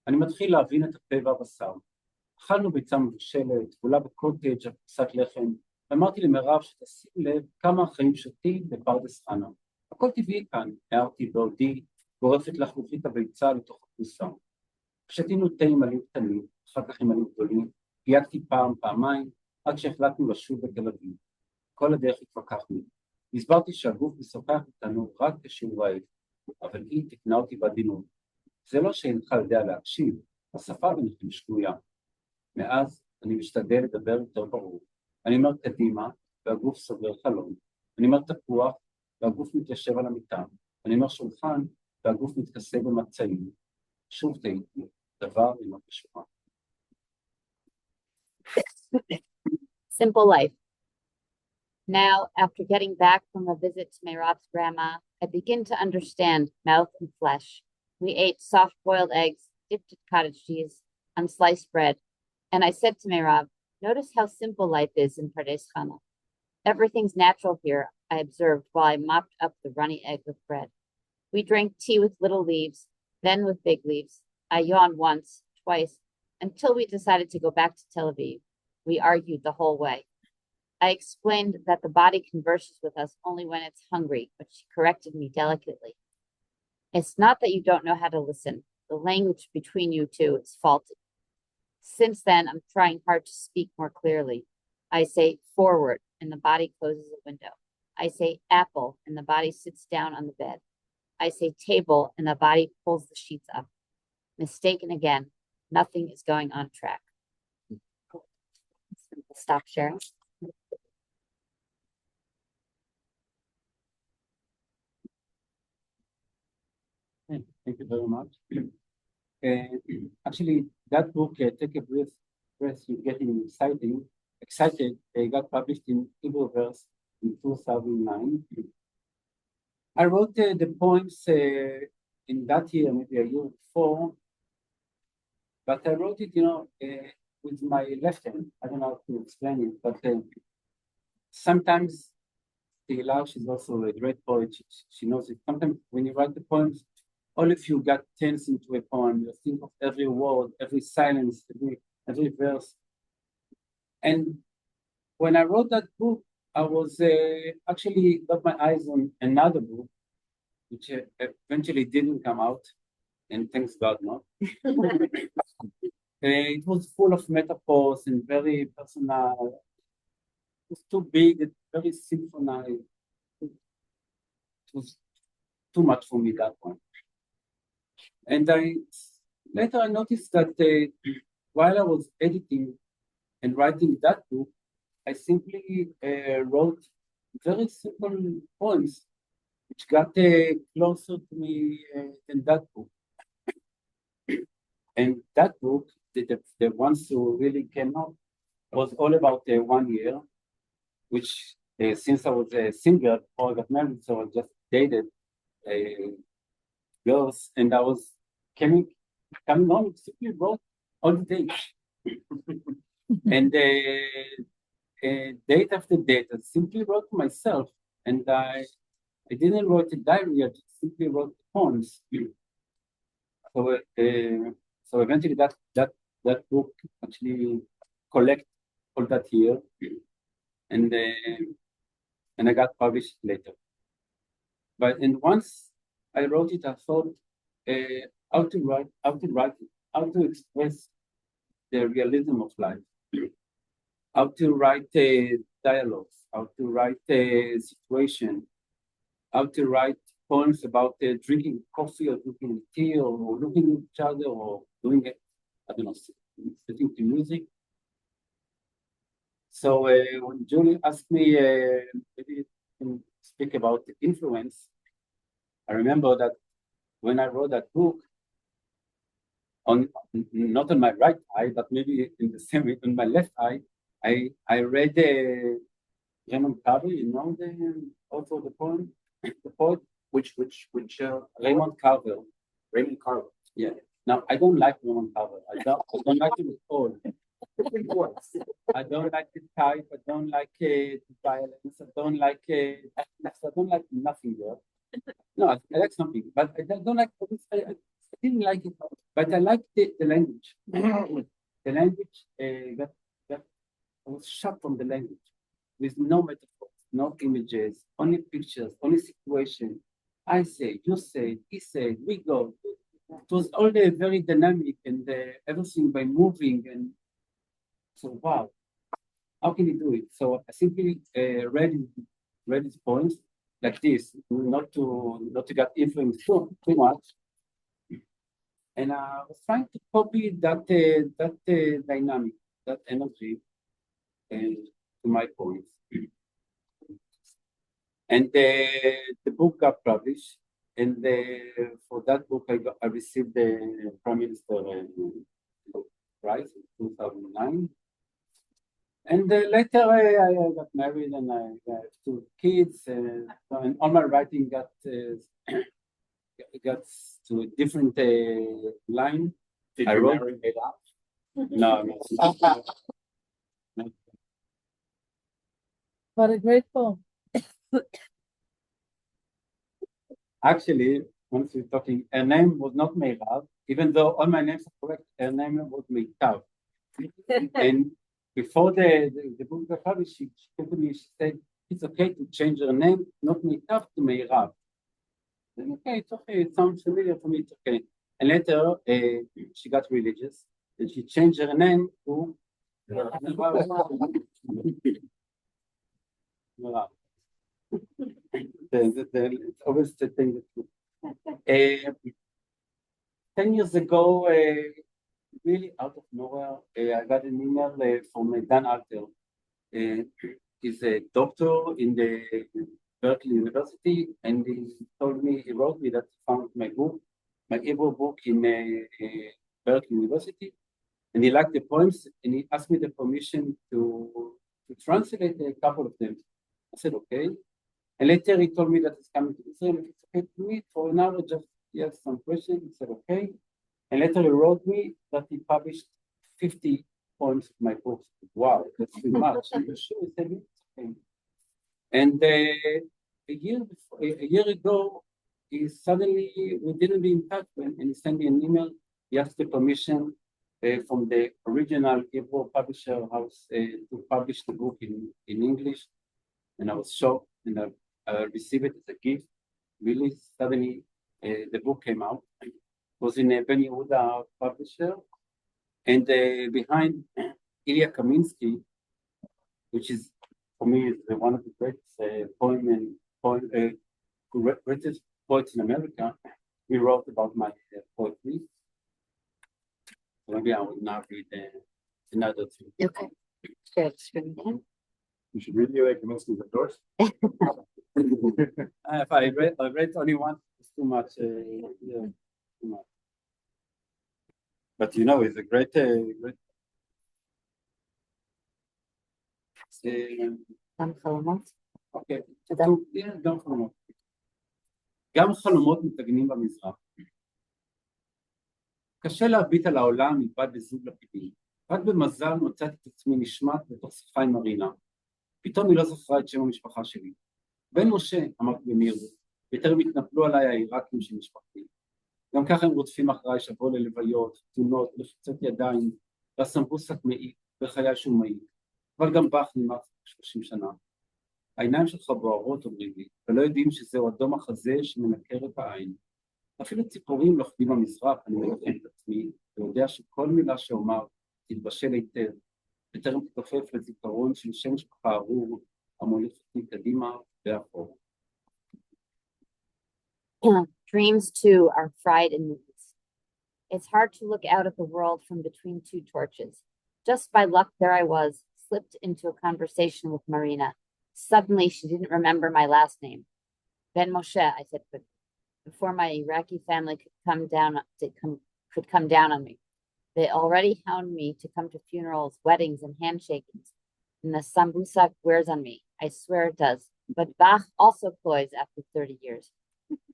Speaker 5: אני מתחיל להבין את הטבע הבשר. אכלנו ביצה מבושלת, טבולה בקוטג' על פיסת לחם, ואמרתי למירב שתשים לב כמה החיים פשוטים בפרדס חנה. הכל טבעי כאן, הערתי בעודי, גורפת לחלוכית הביצה לתוך הכניסה. שתינו תה עם עלים קטנים, אחר כך עם עלים גדולים, גייגתי פעמיים, עד שהחלטנו לשוב בתל אביב. כל הדרך התווכחנו. הסברתי שהגוף משוחח איתנו רק כשהוא רעב, אבל היא תקנה אותי בעדינות. זה לא שאינך יודע להקשיב, השפה ביניכם שגויה. מאז אני משתדל לדבר יותר ברור. אני אומר קדימה, והגוף סוגר חלום. אני אומר תפוח, והגוף מתיישב על המיטה. אני אומר שולחן, והגוף מתכסה במצעים. שוב טעיתי, דבר אינו בשורה.
Speaker 1: Simple life. Now, after getting back from a visit to Meirab's grandma, I begin to understand mouth and flesh. We ate soft-boiled eggs, dipped in cottage cheese, on sliced bread, and I said to Meirab, notice how simple life is in Pardes Chana. Everything's natural here, I observed while I mopped up the runny egg with bread. We drank tea with little leaves, then with big leaves. I yawned once, twice, until we decided to go back to Tel Aviv. We argued the whole way. I explained that the body converses with us only when it's hungry, but she corrected me delicately. It's not that you don't know how to listen. The language between you two is faulty. Since then, I'm trying hard to speak more clearly. I say forward, and the body closes a window. I say apple, and the body sits down on the bed. I say table, and the body pulls the sheets up. Mistaken again. Nothing is going on track. Stop sharing.
Speaker 5: Thank you very much. Actually, that book, Take a Breath, You're Getting Excited, got published in Hebrew verse in 2009. I wrote the poems in that year, maybe a year before, but I wrote it, with my left hand. I don't know how to explain it, but sometimes Tehila, she's also a great poet, she knows it. Sometimes when you write the poems, all of you got tense into a poem. You think of every word, every silence, every verse. And when I wrote that book, I was actually got my eyes on another book, which eventually didn't come out, and thanks God, no. It was full of metaphors and very personal. It was too big and very symphonized. It was too much for me, that one. And later I noticed that while I was editing and writing that book, I simply wrote very simple poems, which got closer to me than that book. And that book, the ones who really came out, was all about 1 year, which since I was a singer before I got married, so I just dated girls, and I was coming on, simply wrote all the days. And date after date, I simply wrote to myself, and I didn't write a diary, I just simply wrote poems. So eventually that book actually collect all that year, and I got published later. And once I wrote it, I thought how to express the realism of life, how to write dialogues, how to write a situation, how to write poems about drinking coffee or drinking tea or looking at each other or doing it, I don't know, listening to music. So when Julie asked me maybe to speak about the influence, I remember that when I wrote that book, not on my right eye, but maybe in the same way, on my left eye, I read Raymond Carver, the author of the poem, the poet, which Raymond Carver. Raymond Carver. Yeah. Now I don't like Raymond Carver. I don't like him at all. I don't like the type. I don't like violence. I don't like nothing there. No, I like something, but I don't like. I didn't like it, but I like the language. The language that I was shocked from the language, with no metaphors, no images, only pictures, only situation. I say, you say, he said, we go. It was all very dynamic and everything by moving, and so wow, how can you do it? So I simply read his poems like this, not to get influenced too much. And I was trying to copy that dynamic, that energy, and to my poems. And the book got published, and for that book I received the Prime Minister Prize in 2009. And later I got married, and I have 2 kids, and all my writing got to a different line.
Speaker 2: Did
Speaker 5: I
Speaker 2: you
Speaker 5: wrote
Speaker 2: marry
Speaker 5: it up. No.
Speaker 3: What a great poem.
Speaker 5: Actually, once we're talking, her name was not Meirav, even though all my names are correct, her name was Meitav. And before the book got published, she came to me, she said, it's okay to change her name, not Meitav, to Meirav. Then, okay, it's okay, it sounds familiar for me, it's okay. And later, she got religious, and she changed her name to Meirav. It's always the thing that 10 years ago, really out of nowhere, I got an email from Dan Alter. He's a doctor in the Berkeley University, and he wrote me that he found my book, my Hebrew book in Berkeley University, and he liked the poems, and he asked me the permission to translate a couple of them. I said, okay. And later he told me that he's coming to Israel. If it's okay to meet for an hour, just he has some questions. He said, okay. And later he wrote me that he published 50 poems of my books. Wow, that's too much. Sure, he said, it's okay. And a year ago, we didn't be in touch, and he sent me an email. He asked the permission from the original Hebrew publisher house to publish the book in English. And I was shocked, and I received it as a gift. Really, suddenly, the book came out. It was in a Ben Yehuda publisher, and behind Ilya Kaminsky, which is for me is one of the greatest greatest poets in America. He wrote about my poetry. Maybe I will now read another thing.
Speaker 1: Okay. Good.
Speaker 2: You should read Ilya Kaminsky's endorsed.
Speaker 5: If I read only one, it's too much. Yeah, too much. But you know, it's a great.
Speaker 1: גם חלומות.
Speaker 5: אוקיי, גם חלומות. גם חלומות מתגנים במזרח. קשה להביט על העולם מלבד בזוג לפידים. רק במזל מצאתי את עצמי נשמט בתוך שיחה עם מרינה. פתאום היא לא זכרה את שם המשפחה שלי. בן-משה, אמרתי במהירות, יותר התנפלו עליי העיראקים של משפחתי. גם ככה הם רודפים אחריי שבוא ללוויות, תלונות, לחיצות ידיים, והסמבוסק מעיק, בחיי שהוא מעיק. אבל גם בך נמאס 30 שנה. העיניים שלך בוערות, אומרים לי, ולא יודעים שזהו אדום החזה שמנקר את העין. אפילו ציפורים לוכדים במזרח, אני מלחם את עצמי, ויודע שכל מילה שאומר תתבשל היטב, בטרם תתופף לזיכרון של שם משפחה ארור, המוליך אותי קדימה ואחור.
Speaker 1: Dreams too are fried in movies. It's hard to look out at the world from between 2 torches. Just by luck, there I was, slipped into a conversation with Marina. Suddenly, she didn't remember my last name. Ben-Moshe, I said quickly, before my Iraqi family could come down on me. They already hound me to come to funerals, weddings, and handshakings. And the sambusak wears on me. I swear it does. But Bach also cloys after 30 years.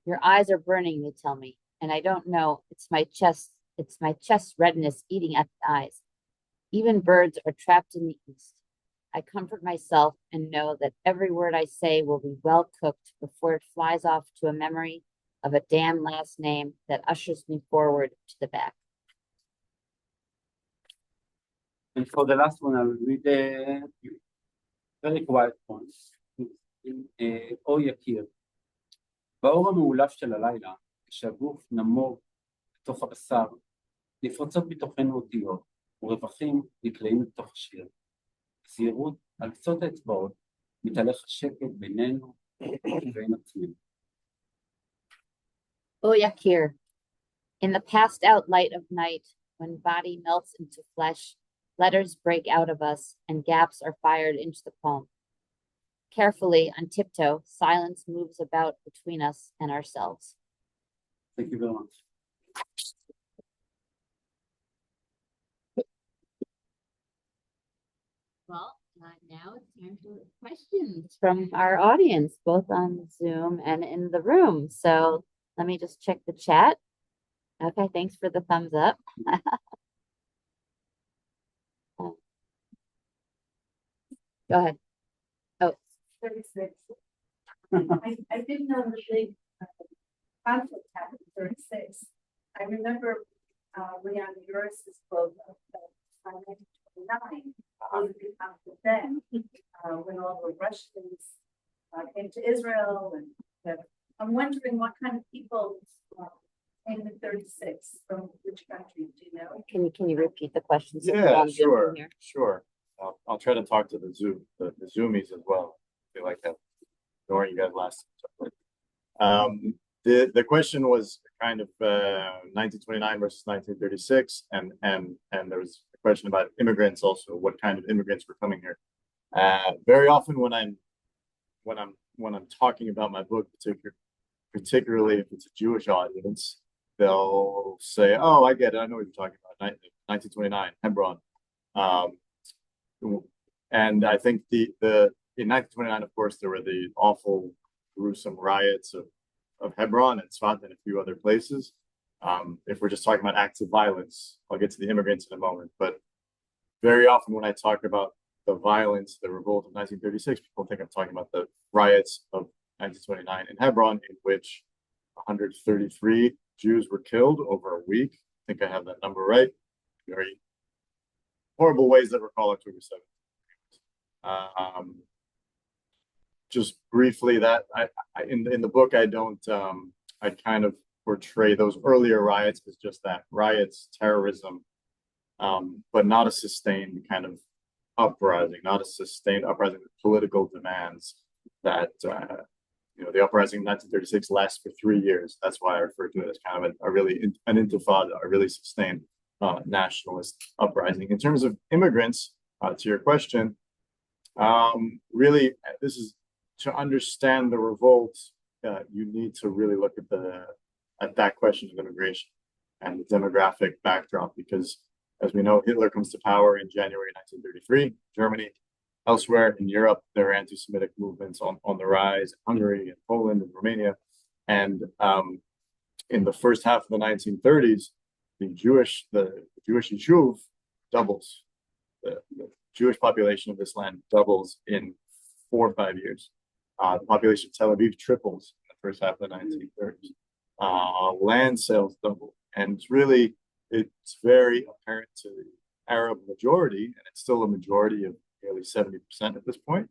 Speaker 1: Your eyes are burning, they tell me. And I don't know, it's my chest redness eating at the eyes. Even birds are trapped in the east. I comfort myself and know that every word I say will be well cooked before it flies off to a memory of a damn last name that ushers me forward to the back.
Speaker 5: And for the last one, I will read a very quiet one. או יקיר. באור המאולף של הלילה, כשהגוף נמוג בתוך הבשר, נפרצות בתוכנו אותיות, ורווחים נקלעים לתוך השיר. בזהירות, על קצות האצבעות, מתהלך השקט בינינו ובין עצמנו.
Speaker 1: O Yakir, in the passed out light of night, when body melts into flesh, letters break out of us and gaps are fired into the poem. Carefully, on tiptoe, silence moves about between us and ourselves.
Speaker 5: Thank you very much.
Speaker 1: Well, now it's time for questions from our audience, both on Zoom and in the room. So let me just check the chat. Okay, thanks for the thumbs up. Go ahead. Oh,
Speaker 6: 36. I didn't know the big conflict happened in 36. I remember Leon Uris's quote of 1929, the conflict then, when all the Russians came to Israel. And I'm wondering what kind of people came in 36, from which country, do you know?
Speaker 1: can you repeat the question? So
Speaker 2: Yeah, sure. I'll try to talk to the Zoomies as well. I feel like that ignoring you guys last time. The question was kind of 1929 versus 1936, and there was a question about immigrants also. What kind of immigrants were coming here? Very often when I'm talking about my book, particularly if it's a Jewish audience, they'll say, "Oh, I get it. I know what you're talking about. 1929, Hebron." And I think in 1929, of course, there were the awful, gruesome riots of Hebron and Tzfat and a few other places. If we're just talking about acts of violence, I'll get to the immigrants in a moment. But very often when I talk about the violence, the revolt of 1936, people think I'm talking about the riots of 1929 in Hebron, in which 133 Jews were killed over a week. I think I have that number right. Very horrible ways that recall October 7th. Just briefly, that in the book, I don't. I kind of portray those earlier riots as just that, riots, terrorism, but not a sustained kind of uprising, not a sustained uprising with political demands. That the uprising in 1936 lasts for 3 years. That's why I refer to it as kind of an intifada, a really sustained nationalist uprising. In terms of immigrants, to your question, really, this is to understand the revolt. You need to really look at that question of immigration and the demographic backdrop, because, as we know, Hitler comes to power in January 1933, Germany. Elsewhere in Europe, there are anti-Semitic movements on the rise, Hungary and Poland and Romania. And in the first half of the 1930s, the Jewish Yishuv doubles. The Jewish population of this land doubles in 4 or 5 years. The population of Tel Aviv triples in the first half of the 1930s. Land sales double. And it's very apparent to the Arab majority, and it's still a majority of nearly 70% at this point,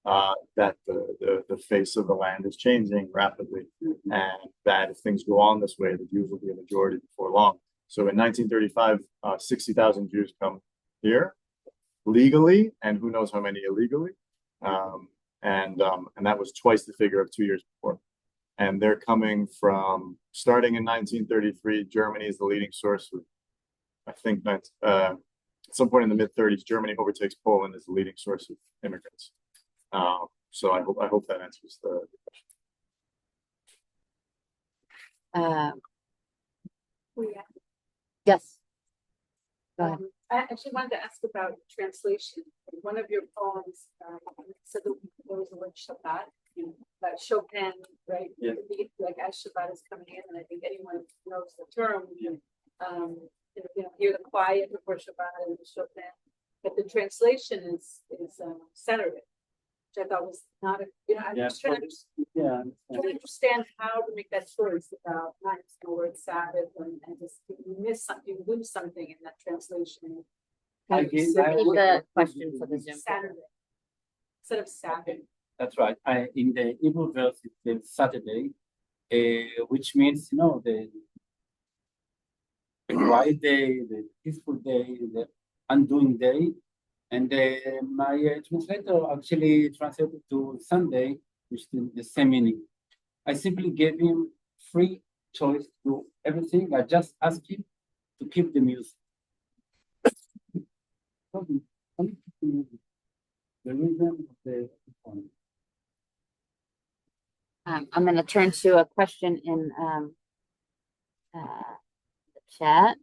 Speaker 2: that the face of the land is changing rapidly, and that if things go on this way, the Jews will be a majority before long. So in 1935, 60,000 Jews come here legally, and who knows how many illegally. And that was twice the figure of 2 years before. And they're coming from, starting in 1933, Germany is the leading source of, I think that at some point in the mid-30s, Germany overtakes Poland as the leading source of immigrants. So I hope that answers the question.
Speaker 1: Yes. Go ahead.
Speaker 6: I actually wanted to ask about translation. One of your poems said that there was a word Shabbat, that Chopin, right?
Speaker 5: Yeah.
Speaker 6: Like as Shabbat is coming in, and I think anyone knows the term, hear the quiet before Shabbat and Chopin. but the translation is Saturday, which I thought was not a, I'm
Speaker 5: Yeah,
Speaker 6: just trying to understand how to make that choice about not using the word Sabbath and just you miss something, you lose something in that translation.
Speaker 1: Repeat the question for the Zoom.
Speaker 6: Saturday instead of Sabbath.
Speaker 5: That's right. In the Hebrew verse, it's Saturday, which means, the quiet day, the peaceful day, the undoing day. And my translator actually translated to Sunday, which is the same meaning. I simply gave him free choice to do everything. I just asked him to keep the music. The reason of the
Speaker 1: I'm going to turn to a question in the chat.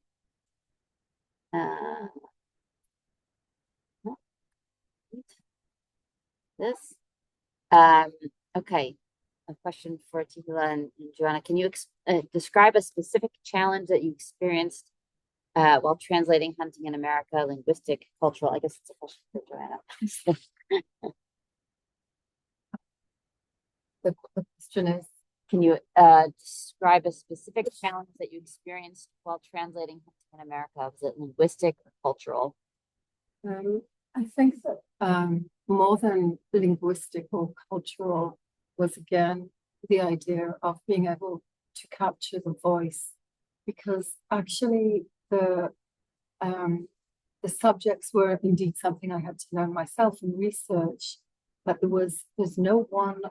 Speaker 1: This. Okay. A question for Tehila and Joanna. Can you describe a specific challenge that you experienced while translating Hunting in America, linguistic, cultural? I guess it's a question for Joanna.
Speaker 4: The question is,
Speaker 1: can you describe a specific challenge that you experienced while translating Hunting in America? Was it linguistic or cultural?
Speaker 4: I think that more than linguistic or cultural was again the idea of being able to capture the voice, because actually the subjects were indeed something I had to learn myself and research, but there's no one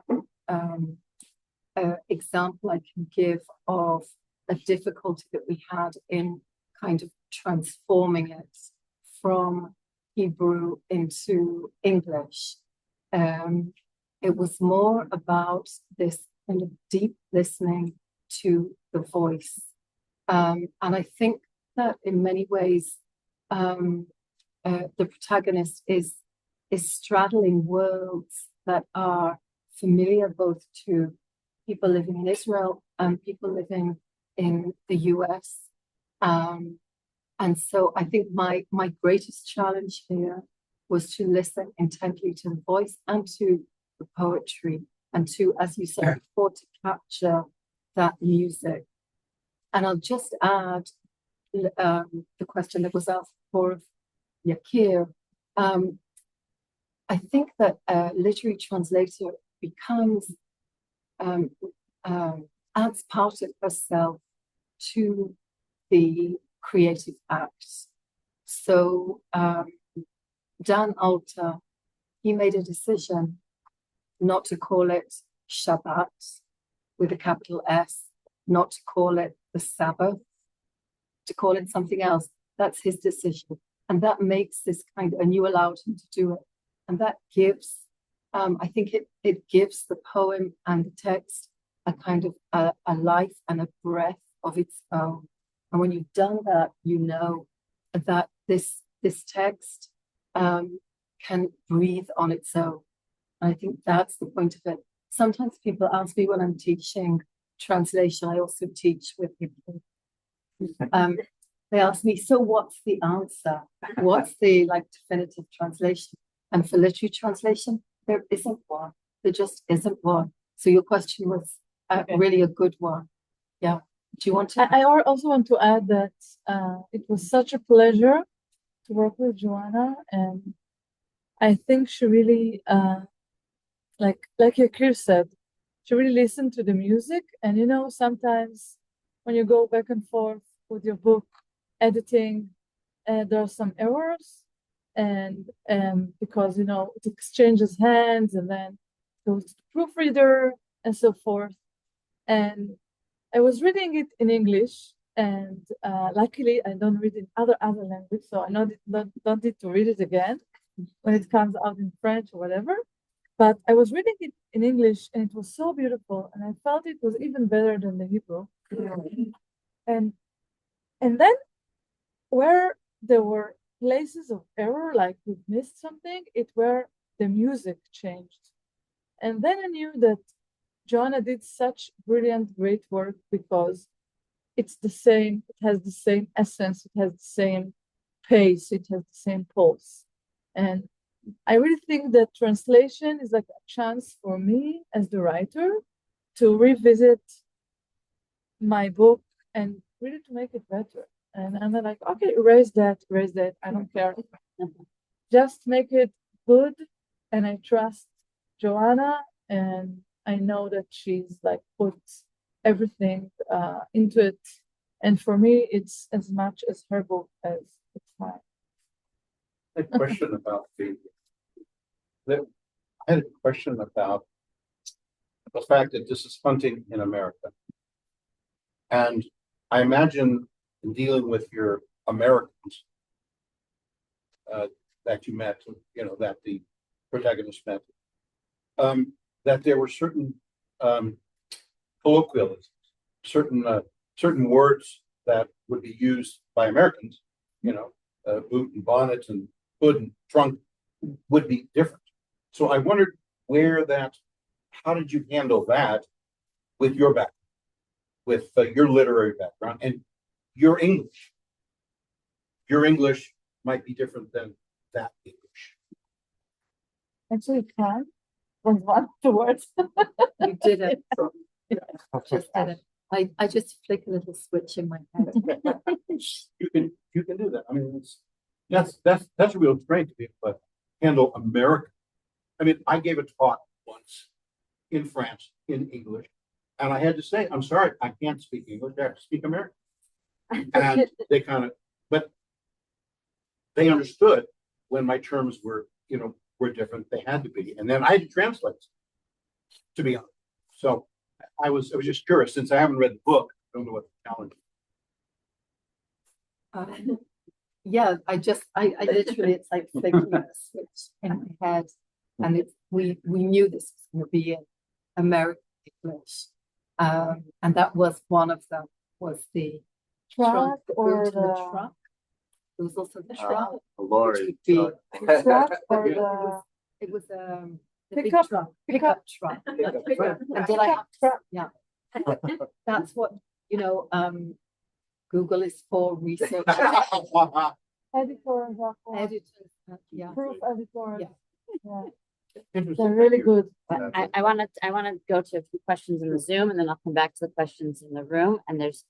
Speaker 4: example I can give of a difficulty that we had in kind of transforming it from Hebrew into English. It was more about this kind of deep listening to the voice. And I think that in many ways, the protagonist is straddling worlds that are familiar both to people living in Israel and people living in the US. And so I think my greatest challenge here was to listen intently to the voice and to the poetry, and to, as you said before, to capture that music. And I'll just add the question that was asked for Yakir. I think that a literary translator becomes, adds part of herself to the creative act. So Dan Alter, he made a decision not to call it Shabbat with a capital S, not to call it the Sabbath, to call it something else. That's his decision. And that makes this kind of, and you allowed him to do it. And that gives, I think it gives the poem and the text a kind of a life and a breath of its own. And when you've done that, you know that this text can breathe on its own. And I think that's the point of it. Sometimes people ask me when I'm teaching translation, I also teach with people. They ask me, so what's the answer? What's the definitive translation? And for literary translation, there isn't one. There just isn't one. So your question was really a good one. Yeah. Do you want to?
Speaker 3: I also want to add that it was such a pleasure to work with Joanna, and I think she really, like Yakir said, she really listened to the music. And sometimes when you go back and forth with your book editing, there are some errors, and because it exchanges hands and then goes to the proofreader and so forth. And I was reading it in English, and luckily I don't read in other language, so I don't need to read it again when it comes out in French or whatever. But I was reading it in English, and it was so beautiful, and I felt it was even better than the Hebrew. And then where there were places of error, like we missed something, it where the music changed. And then I knew that Joanna did such brilliant, great work because it's the same, it has the same essence, it has the same pace, it has the same pulse. And I really think that translation is like a chance for me as the writer to revisit my book and really to make it better. And I'm like, okay, erase that, I don't care. Just make it good. And I trust Joanna, and I know that she's like put everything into it. And for me, it's as much as her book as it's mine.
Speaker 7: A question about I had a question about the fact that this is hunting in America. And I imagine in dealing with your Americans that you met, that the protagonist met, that there were certain colloquialisms, certain words that would be used by Americans, boot and bonnet and hood and trunk would be different. So I wondered how did you handle that with your background, with your literary background and your English? Your English might be different than that English.
Speaker 3: Actually, it can. Was one of the words.
Speaker 4: You did it. Just did it. I just flick a little switch in my head.
Speaker 7: You can do that. I mean, that's a real strength to be able to handle America. I mean, I gave a talk once in France in English, and I had to say, I'm sorry, I can't speak English, I have to speak American. And but they understood when my terms were different, they had to be. And then I had to translate, to be honest. So I was just curious, since I haven't read the book, I don't know what the challenge is.
Speaker 4: Yeah, I literally, it's like flicking a switch in my head. And we knew this was going to be in American English. And that was one of them, was the
Speaker 3: Truck or
Speaker 4: the truck. There was also the truck.
Speaker 2: The lorry.
Speaker 3: the truck or the
Speaker 4: It was the
Speaker 3: Pickup-
Speaker 4: big truck.
Speaker 3: pickup
Speaker 4: truck.
Speaker 3: pickup
Speaker 4: And did I have
Speaker 3: truck.
Speaker 4: Yeah. That's what, Google is for research.
Speaker 3: Editors are for
Speaker 4: Editors, yeah.
Speaker 3: proof editors.
Speaker 4: Yeah.
Speaker 3: Yeah. They're really good.
Speaker 1: But I want to go to a few questions in the Zoom, and then I'll come back to the questions in the room. And there's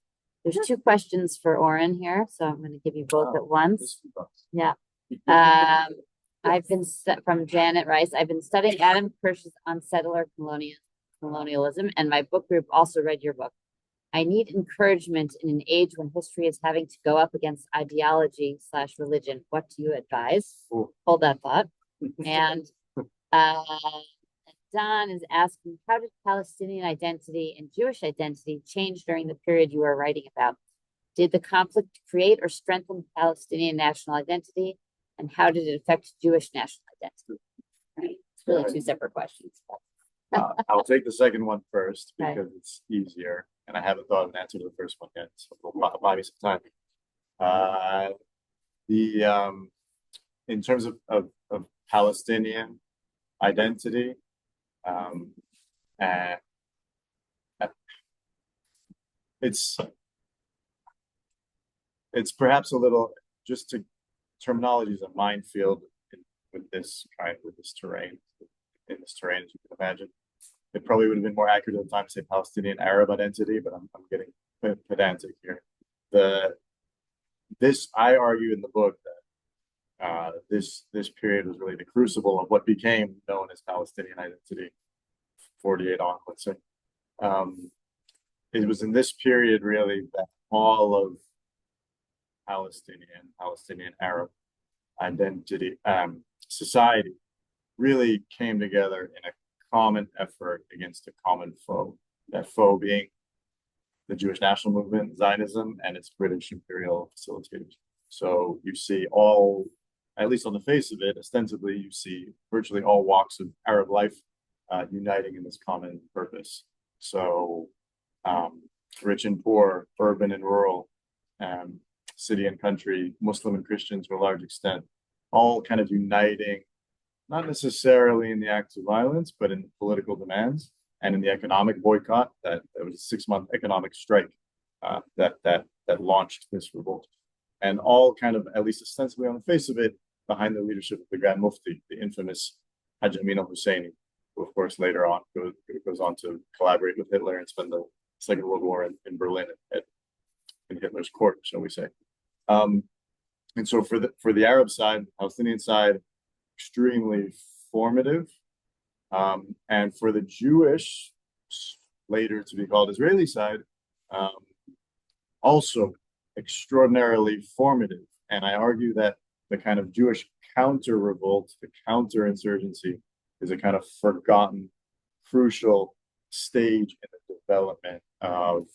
Speaker 1: two questions for Oren here, so I'm going to give you both at once. Yeah. I've been from Janet Rice. I've been studying Adam Kirsch's Unsettler Colonialism, and my book group also read your book. I need encouragement in an age when history is having to go up against ideology/religion. What do you advise? Hold that thought. And Don is asking, how did Palestinian identity and Jewish identity change during the period you were writing about? Did the conflict create or strengthen Palestinian national identity? And how did it affect Jewish national identity? Right. It's really two separate questions.
Speaker 2: I'll take the second one first
Speaker 1: Okay.
Speaker 2: because it's easier, and I haven't thought of an answer to the first one yet, so it'll buy me some time. In terms of Palestinian identity, and it's perhaps a little, just to terminology is a minefield with this terrain, as you can imagine. It probably would have been more accurate at the time to say Palestinian Arab identity, but I'm getting pedantic here. I argue in the book that this period was really the crucible of what became known as Palestinian identity, 48 on, let's say. It was in this period really that all of Palestinian Arab identity, society really came together in a common effort against a common foe. That foe being the Jewish national movement, Zionism, and its British imperial facilitators. So you see all, at least on the face of it, ostensibly, you see virtually all walks of Arab life uniting in this common purpose. So rich and poor, urban and rural, city and country, Muslim and Christian to a large extent, all kind of uniting, not necessarily in the acts of violence, but in political demands and in the economic boycott. That was a 6-month economic strike that launched this revolt. And all kind of, at least ostensibly on the face of it, behind the leadership of the Grand Mufti, the infamous Hajj Amin al-Husseini, who of course later on goes on to collaborate with Hitler and spend the Second World War in Berlin in Hitler's court, shall we say. And so for the Arab side, the Palestinian side, extremely formative. And for the Jewish, later to be called Israeli side, also extraordinarily formative. And I argue that the kind of Jewish counter-revolt, the counter-insurgency, is a kind of forgotten, crucial stage in the development of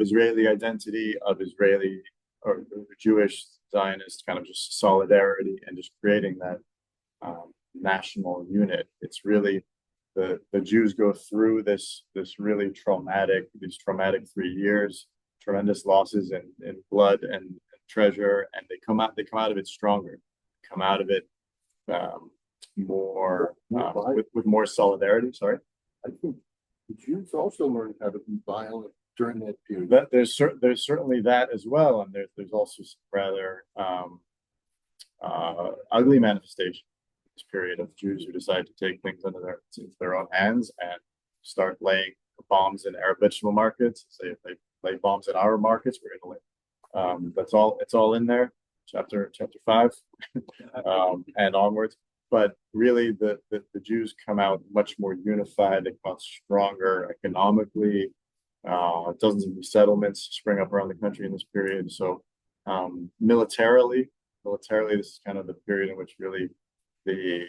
Speaker 2: Israeli identity, of Israeli or Jewish Zionist kind of just solidarity and just creating that national unit. It's really the Jews go through these traumatic 3 years, tremendous losses in blood and treasure, and they come out of it stronger, come out of it more with more solidarity. Sorry,
Speaker 7: I think the Jews also learned how to be violent during that period.
Speaker 2: There's certainly that as well, and there's also some rather ugly manifestation in this period of Jews who decide to take things into their own hands and start laying bombs in Arab vegetable markets. Say if they lay bombs in our markets, we're going to lay. That's all. It's all in there, chapter 5, and onwards. But really, the Jews come out much more unified. They come out stronger economically. Dozens of new settlements spring up around the country in this period. So militarily, this is kind of the period in which really the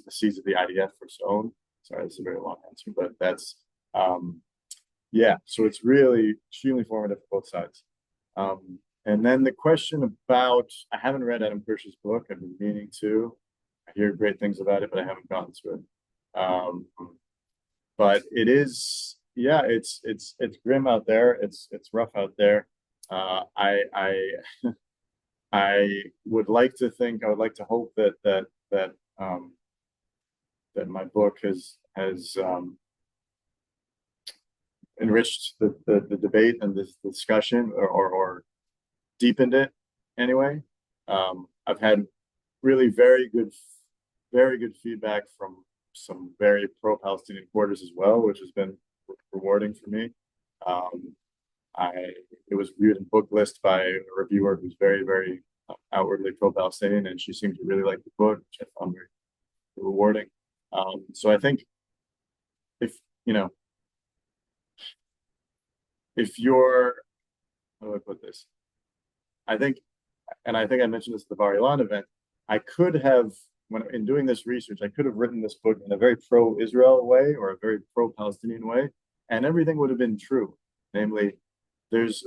Speaker 2: seeds of the IDF were sown. Sorry, this is a very long answer, but that's so it's really extremely formative for both sides. And then the question about, I haven't read Adam Kirsch's book. I've been meaning to. I hear great things about it, but I haven't gotten to it. But it is, it's grim out there. It's rough out there. I would like to hope that my book has enriched the debate and this discussion or deepened it anyway. I've had really very good feedback from some very pro-Palestinian quarters as well, which has been rewarding for me. It was reviewed in Book List by a reviewer who's very, very outwardly pro-Palestinian, and she seemed to really like the book, which I found very rewarding. So I think if you're, how do I put this? I think I mentioned this at the Bar Ilan event, I could have, in doing this research, I could have written this book in a very pro-Israel way or a very pro-Palestinian way, and everything would have been true. Namely, there's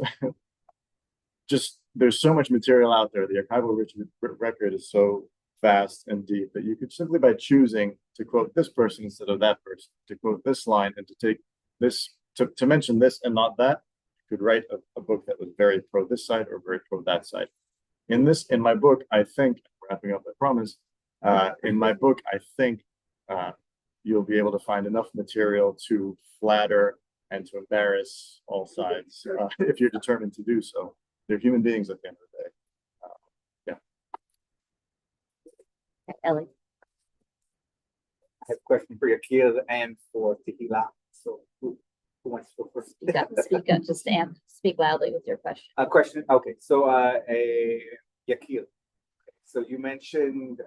Speaker 2: so much material out there. The archival record is so vast and deep that you could simply, by choosing to quote this person instead of that person, to quote this line and to take this, to mention this and not that, you could write a book that was very pro this side or very pro that side. In my book, I think, wrapping up, I promise, in my book, I think you'll be able to find enough material to flatter and to embarrass all sides if you're determined to do so. They're human beings at the end of the day.
Speaker 1: Ellie.
Speaker 8: I have a question for Yakir and for Tehila. So who wants to go first?
Speaker 1: Speak up, just speak loudly with your question.
Speaker 8: A question. Okay, so Yakir. So you mentioned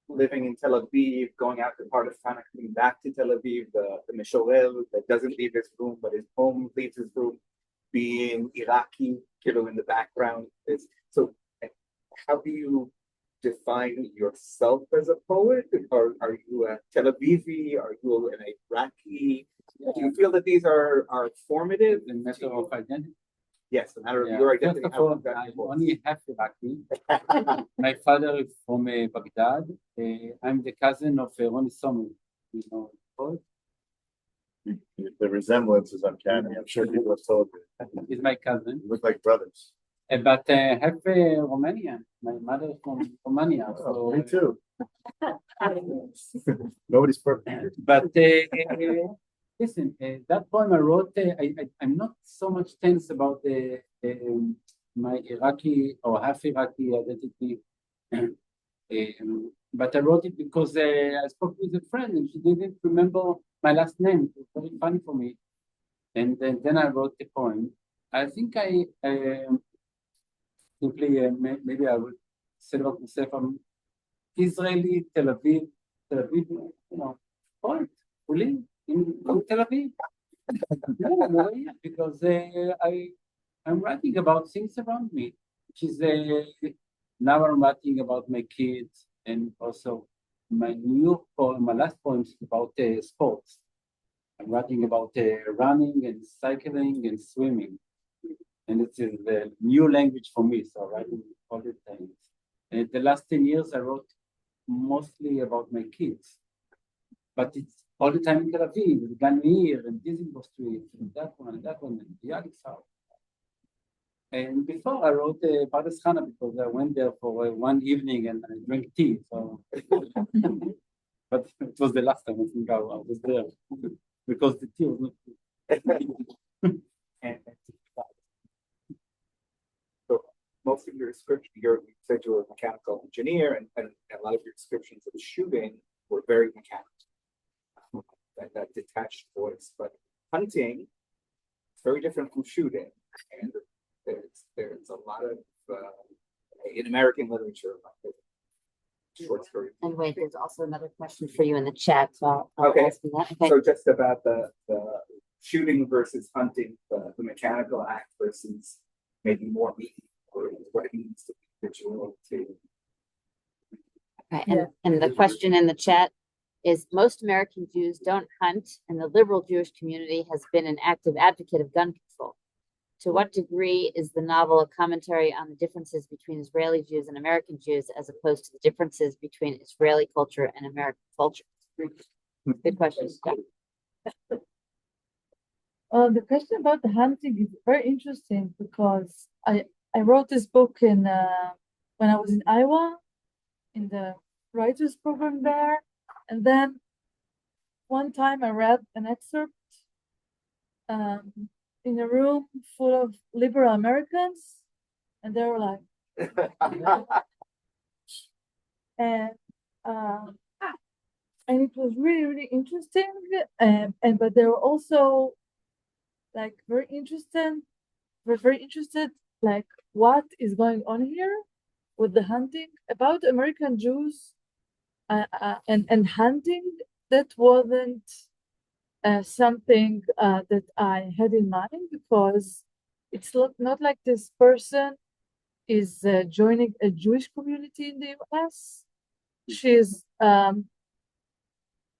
Speaker 8: living in Tel Aviv, going out to Palestine, coming back to Tel Aviv, the Mishorel that doesn't leave his room, but his home leaves his room, being Iraqi, in the background. So how do you define yourself as a poet? Or are you a Tel Avivi? Are you an Iraqi? Do you feel that these are formative?
Speaker 5: The matter of identity.
Speaker 8: Yes, the matter of your identity.
Speaker 5: First of all, I only half Iraqi. My father is from Baghdad. I'm the cousin of Ronnie Sommer. You know, poet.
Speaker 2: The resemblance is uncanny. I'm sure people have told you.
Speaker 5: He's my cousin.
Speaker 2: You look like brothers.
Speaker 5: But I have Romania. My mother is from Romania.
Speaker 2: Oh,
Speaker 5: So,
Speaker 2: me too. Nobody's perfect.
Speaker 5: But listen, that poem I wrote, I'm not so much tense about the my Iraqi or half Iraqi identity. But I wrote it because I spoke with a friend and she didn't remember my last name. It was very funny for me. And then I wrote the poem. I think I simply, maybe I would say about myself, I'm Israeli, Tel Aviv, you know, poet, who live in Tel Aviv. Yeah, because I'm writing about things around me, which is now I'm writing about my kids and also my new poem, my last poem is about sports. I'm writing about running and cycling and swimming. And it's in the new language for me, so writing all the time. And the last 10 years, I wrote mostly about my kids. But it's all the time in Tel Aviv, with Gan Meir and Dizengoff Street, and that one, and the Alex house. And before I wrote Pardes Chana because I went there for one evening and I drank tea. So, but it was the last time I think I was there because the tea was not good.
Speaker 8: So most of your description, you said you were a mechanical engineer, and a lot of your descriptions of the shooting were very mechanical. That detached voice, but hunting is very different from shooting, and there's a lot of in American literature short stories.
Speaker 1: And wait, there's also another question for you in the chat, so I'll
Speaker 8: Okay.
Speaker 1: ask you that. Okay.
Speaker 8: So just about the shooting versus hunting, the mechanical act versus maybe more meaning, or what it means to be visual to.
Speaker 1: Okay, and the question in the chat is, most American Jews don't hunt, and the liberal Jewish community has been an active advocate of gun control. To what degree is the novel a commentary on the differences between Israeli Jews and American Jews, as opposed to the differences between Israeli culture and American culture? Good question.
Speaker 3: The question about the hunting is very interesting because I wrote this book in when I was in Iowa, in the writers program there, and then one time I read an excerpt in a room full of liberal Americans, and they were like, and it was really, really interesting, but they were also like very interested, like what is going on here with the hunting about American Jews, and hunting. That wasn't something that I had in mind, because it's not like this person is joining a Jewish community in the US. She's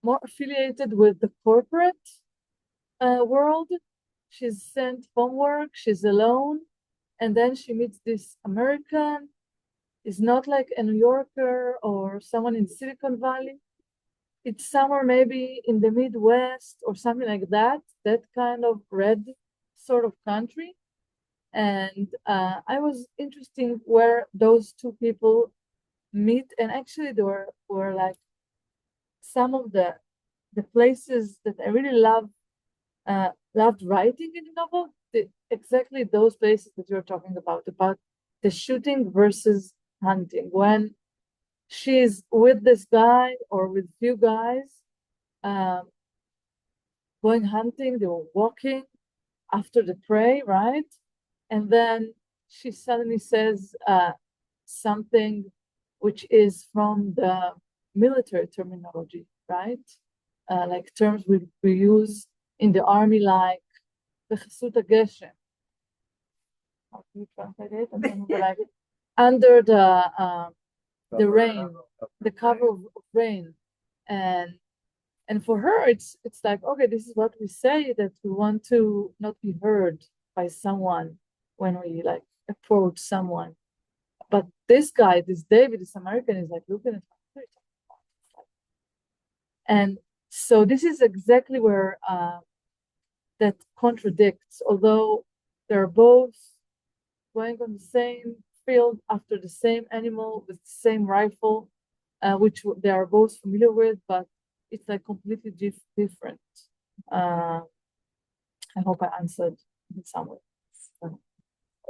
Speaker 3: more affiliated with the corporate world. She's sent homework, she's alone, and then she meets this American. Is not like a New Yorker or someone in Silicon Valley. It's somewhere maybe in the Midwest or something like that kind of red sort of country. And I was interested where those two people meet. And actually there were like some of the places that I really loved writing in the novel, exactly those places that you're talking about the shooting versus hunting. When she's with this guy or with few guys going hunting, they were walking after the prey, right? And then she suddenly says something which is from the military terminology, right? Like terms we use in the army, like b'chesut hageshem. How do you translate it? And then we're like under the rain, the cover of rain, and for her it's like, okay, this is what we say, that we want to not be heard by someone when we like approach someone. But this guy, this David, this American, is like looking at her, and so this is exactly where that contradicts, although they're both going on the same field after the same animal with the same rifle, which they are both familiar with, but it's like completely different. I hope I answered in some way.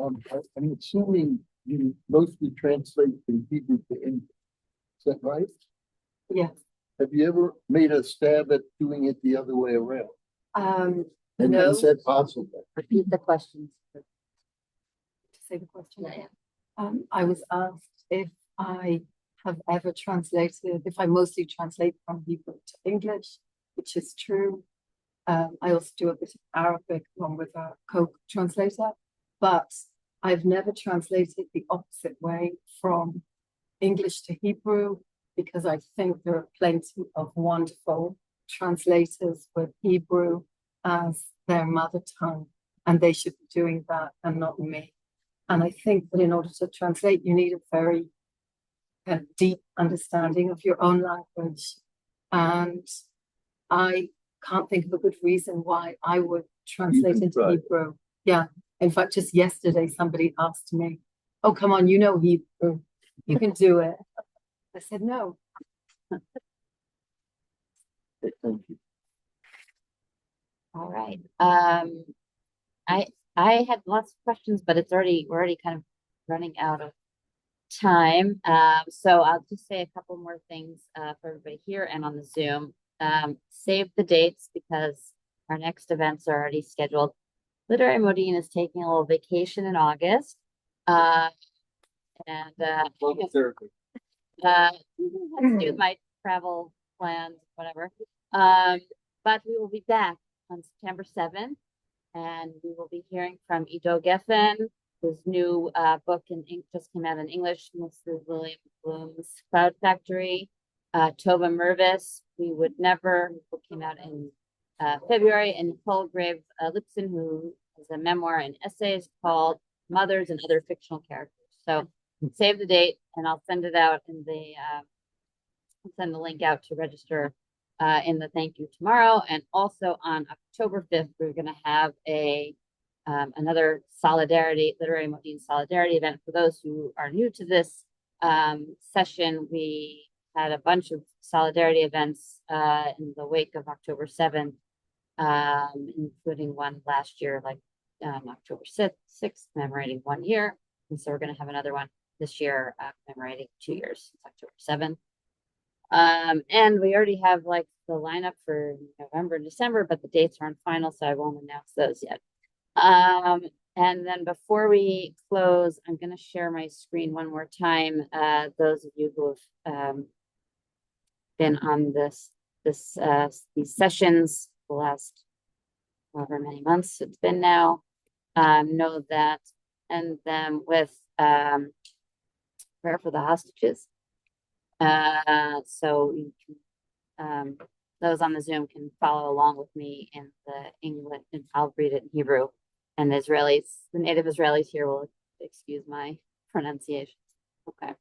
Speaker 9: I'm assuming you mostly translate from Hebrew to English. Is that right?
Speaker 4: Yes.
Speaker 9: Have you ever made a stab at doing it the other way around? And
Speaker 4: No.
Speaker 9: is that possible?
Speaker 1: Repeat the questions.
Speaker 4: Say the question. I was asked if I have ever translated, if I mostly translate from Hebrew to English, which is true. I also do a bit of Arabic along with a co-translator, but I've never translated the opposite way from English to Hebrew because I think there are plenty of wonderful translators with Hebrew as their mother tongue, and they should be doing that and not me. And I think that in order to translate, you need a very kind of deep understanding of your own language. And I can't think of a good reason why I would translate into Hebrew. Yeah. In fact, just yesterday, somebody asked me, "Oh, come on, you know Hebrew. You can do it." I said, "No."
Speaker 9: Thank you.
Speaker 1: All right. I had lots of questions, but we're already kind of running out of time. So I'll just say a couple more things for everybody here and on the Zoom. Save the dates because our next events are already scheduled. Literary Modiin is taking a little vacation in August. Let's do my travel plans, whatever. But we will be back on September 7th, and we will be hearing from Ido Geffen, whose new book just came out in English, Mrs. William Bloom's Cloud Factory. Tova Mervis, We Would Never, whose book came out in February, and Nicole Grave Lipson, who has a memoir and essays called Mothers and Other Fictional Characters. So save the date, and I'll send it out in the send the link out to register in the thank you tomorrow. And also on October 5th, we're going to have another Literary Modiin Solidarity event. For those who are new to this session, we had a bunch of solidarity events in the wake of October 7th, including one last year, like October 6th, commemorating 1 year. And so we're going to have another one this year commemorating 2 years since October 7th. And we already have like the lineup for November and December, but the dates aren't final, so I won't announce those yet. And then before we close, I'm going to share my screen one more time. Those of you who have been on these sessions the last however many months it's been now, know that, and then with prayer for the hostages. So you can, those on the Zoom can follow along with me in the English, and I'll read it in Hebrew. And the native Israelis here will excuse my pronunciation. Okay.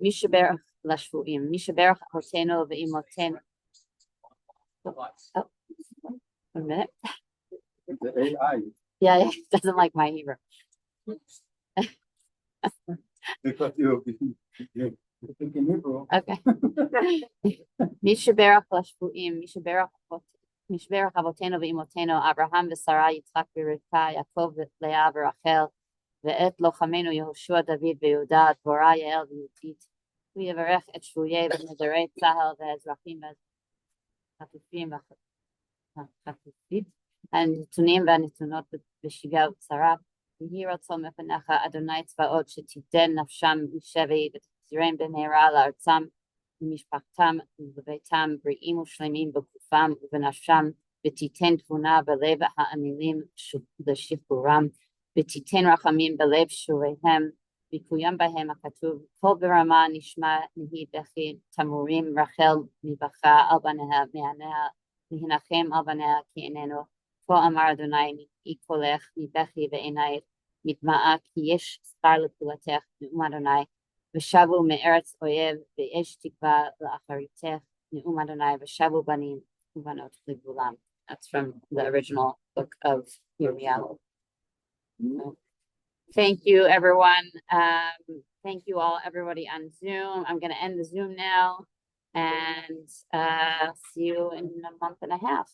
Speaker 1: Mishaberach lashvuim, Mishaberach hotenu ve'imotenu. Oh, 1 minute.
Speaker 5: The AI.
Speaker 1: Yeah, it doesn't like my Hebrew.
Speaker 5: Because you think in Hebrew.
Speaker 1: Okay. Mishaberach lashvuim, Mishberach Avotenu ve'imotenu, Abraham v'Sarah, Yitzchak v'Rivka, Yaakov v'Leah v'Rachel, ve'et lochamenu Yehoshua, David v'Yehuda, Dvorah, Yael v'Yudit, v'Yevarech et shvuyei v'nezarei tzahal v'ezrachim v'chafufim הנתונים והנתונות בשגרה ובצרה. יהי רצון מפניך, אדוני צבאות, שתיתן נפשם משבי ותחזירם במהרה לארצם ומשפחתם ובביתם בריאים ושלמים בגופם ובנפשם, ותיתן תבונה בלב העמלים לשחרורם, ותיתן רחמים בלב שוריהם, ויקוים בהם הכתוב, קול ברמה נשמע נהי בכי תמרורים, רחל מבכה על בניה מעניה, להנחם על בניה כי איננו. כה אמר אדוני, נהי קולך מבכי ועינייך מדמעה, כי יש שכר לפעולתך, נאום אדוני, ושבו מארץ אויב, ויש תקווה לאחריתך, נאום אדוני, ושבו בנים ובנות לגבולם. That's from the original book of Yirmiyahu. Thank you, everyone. Thank you all, everybody on Zoom. I'm going to end the Zoom now, and see you in a month and a half.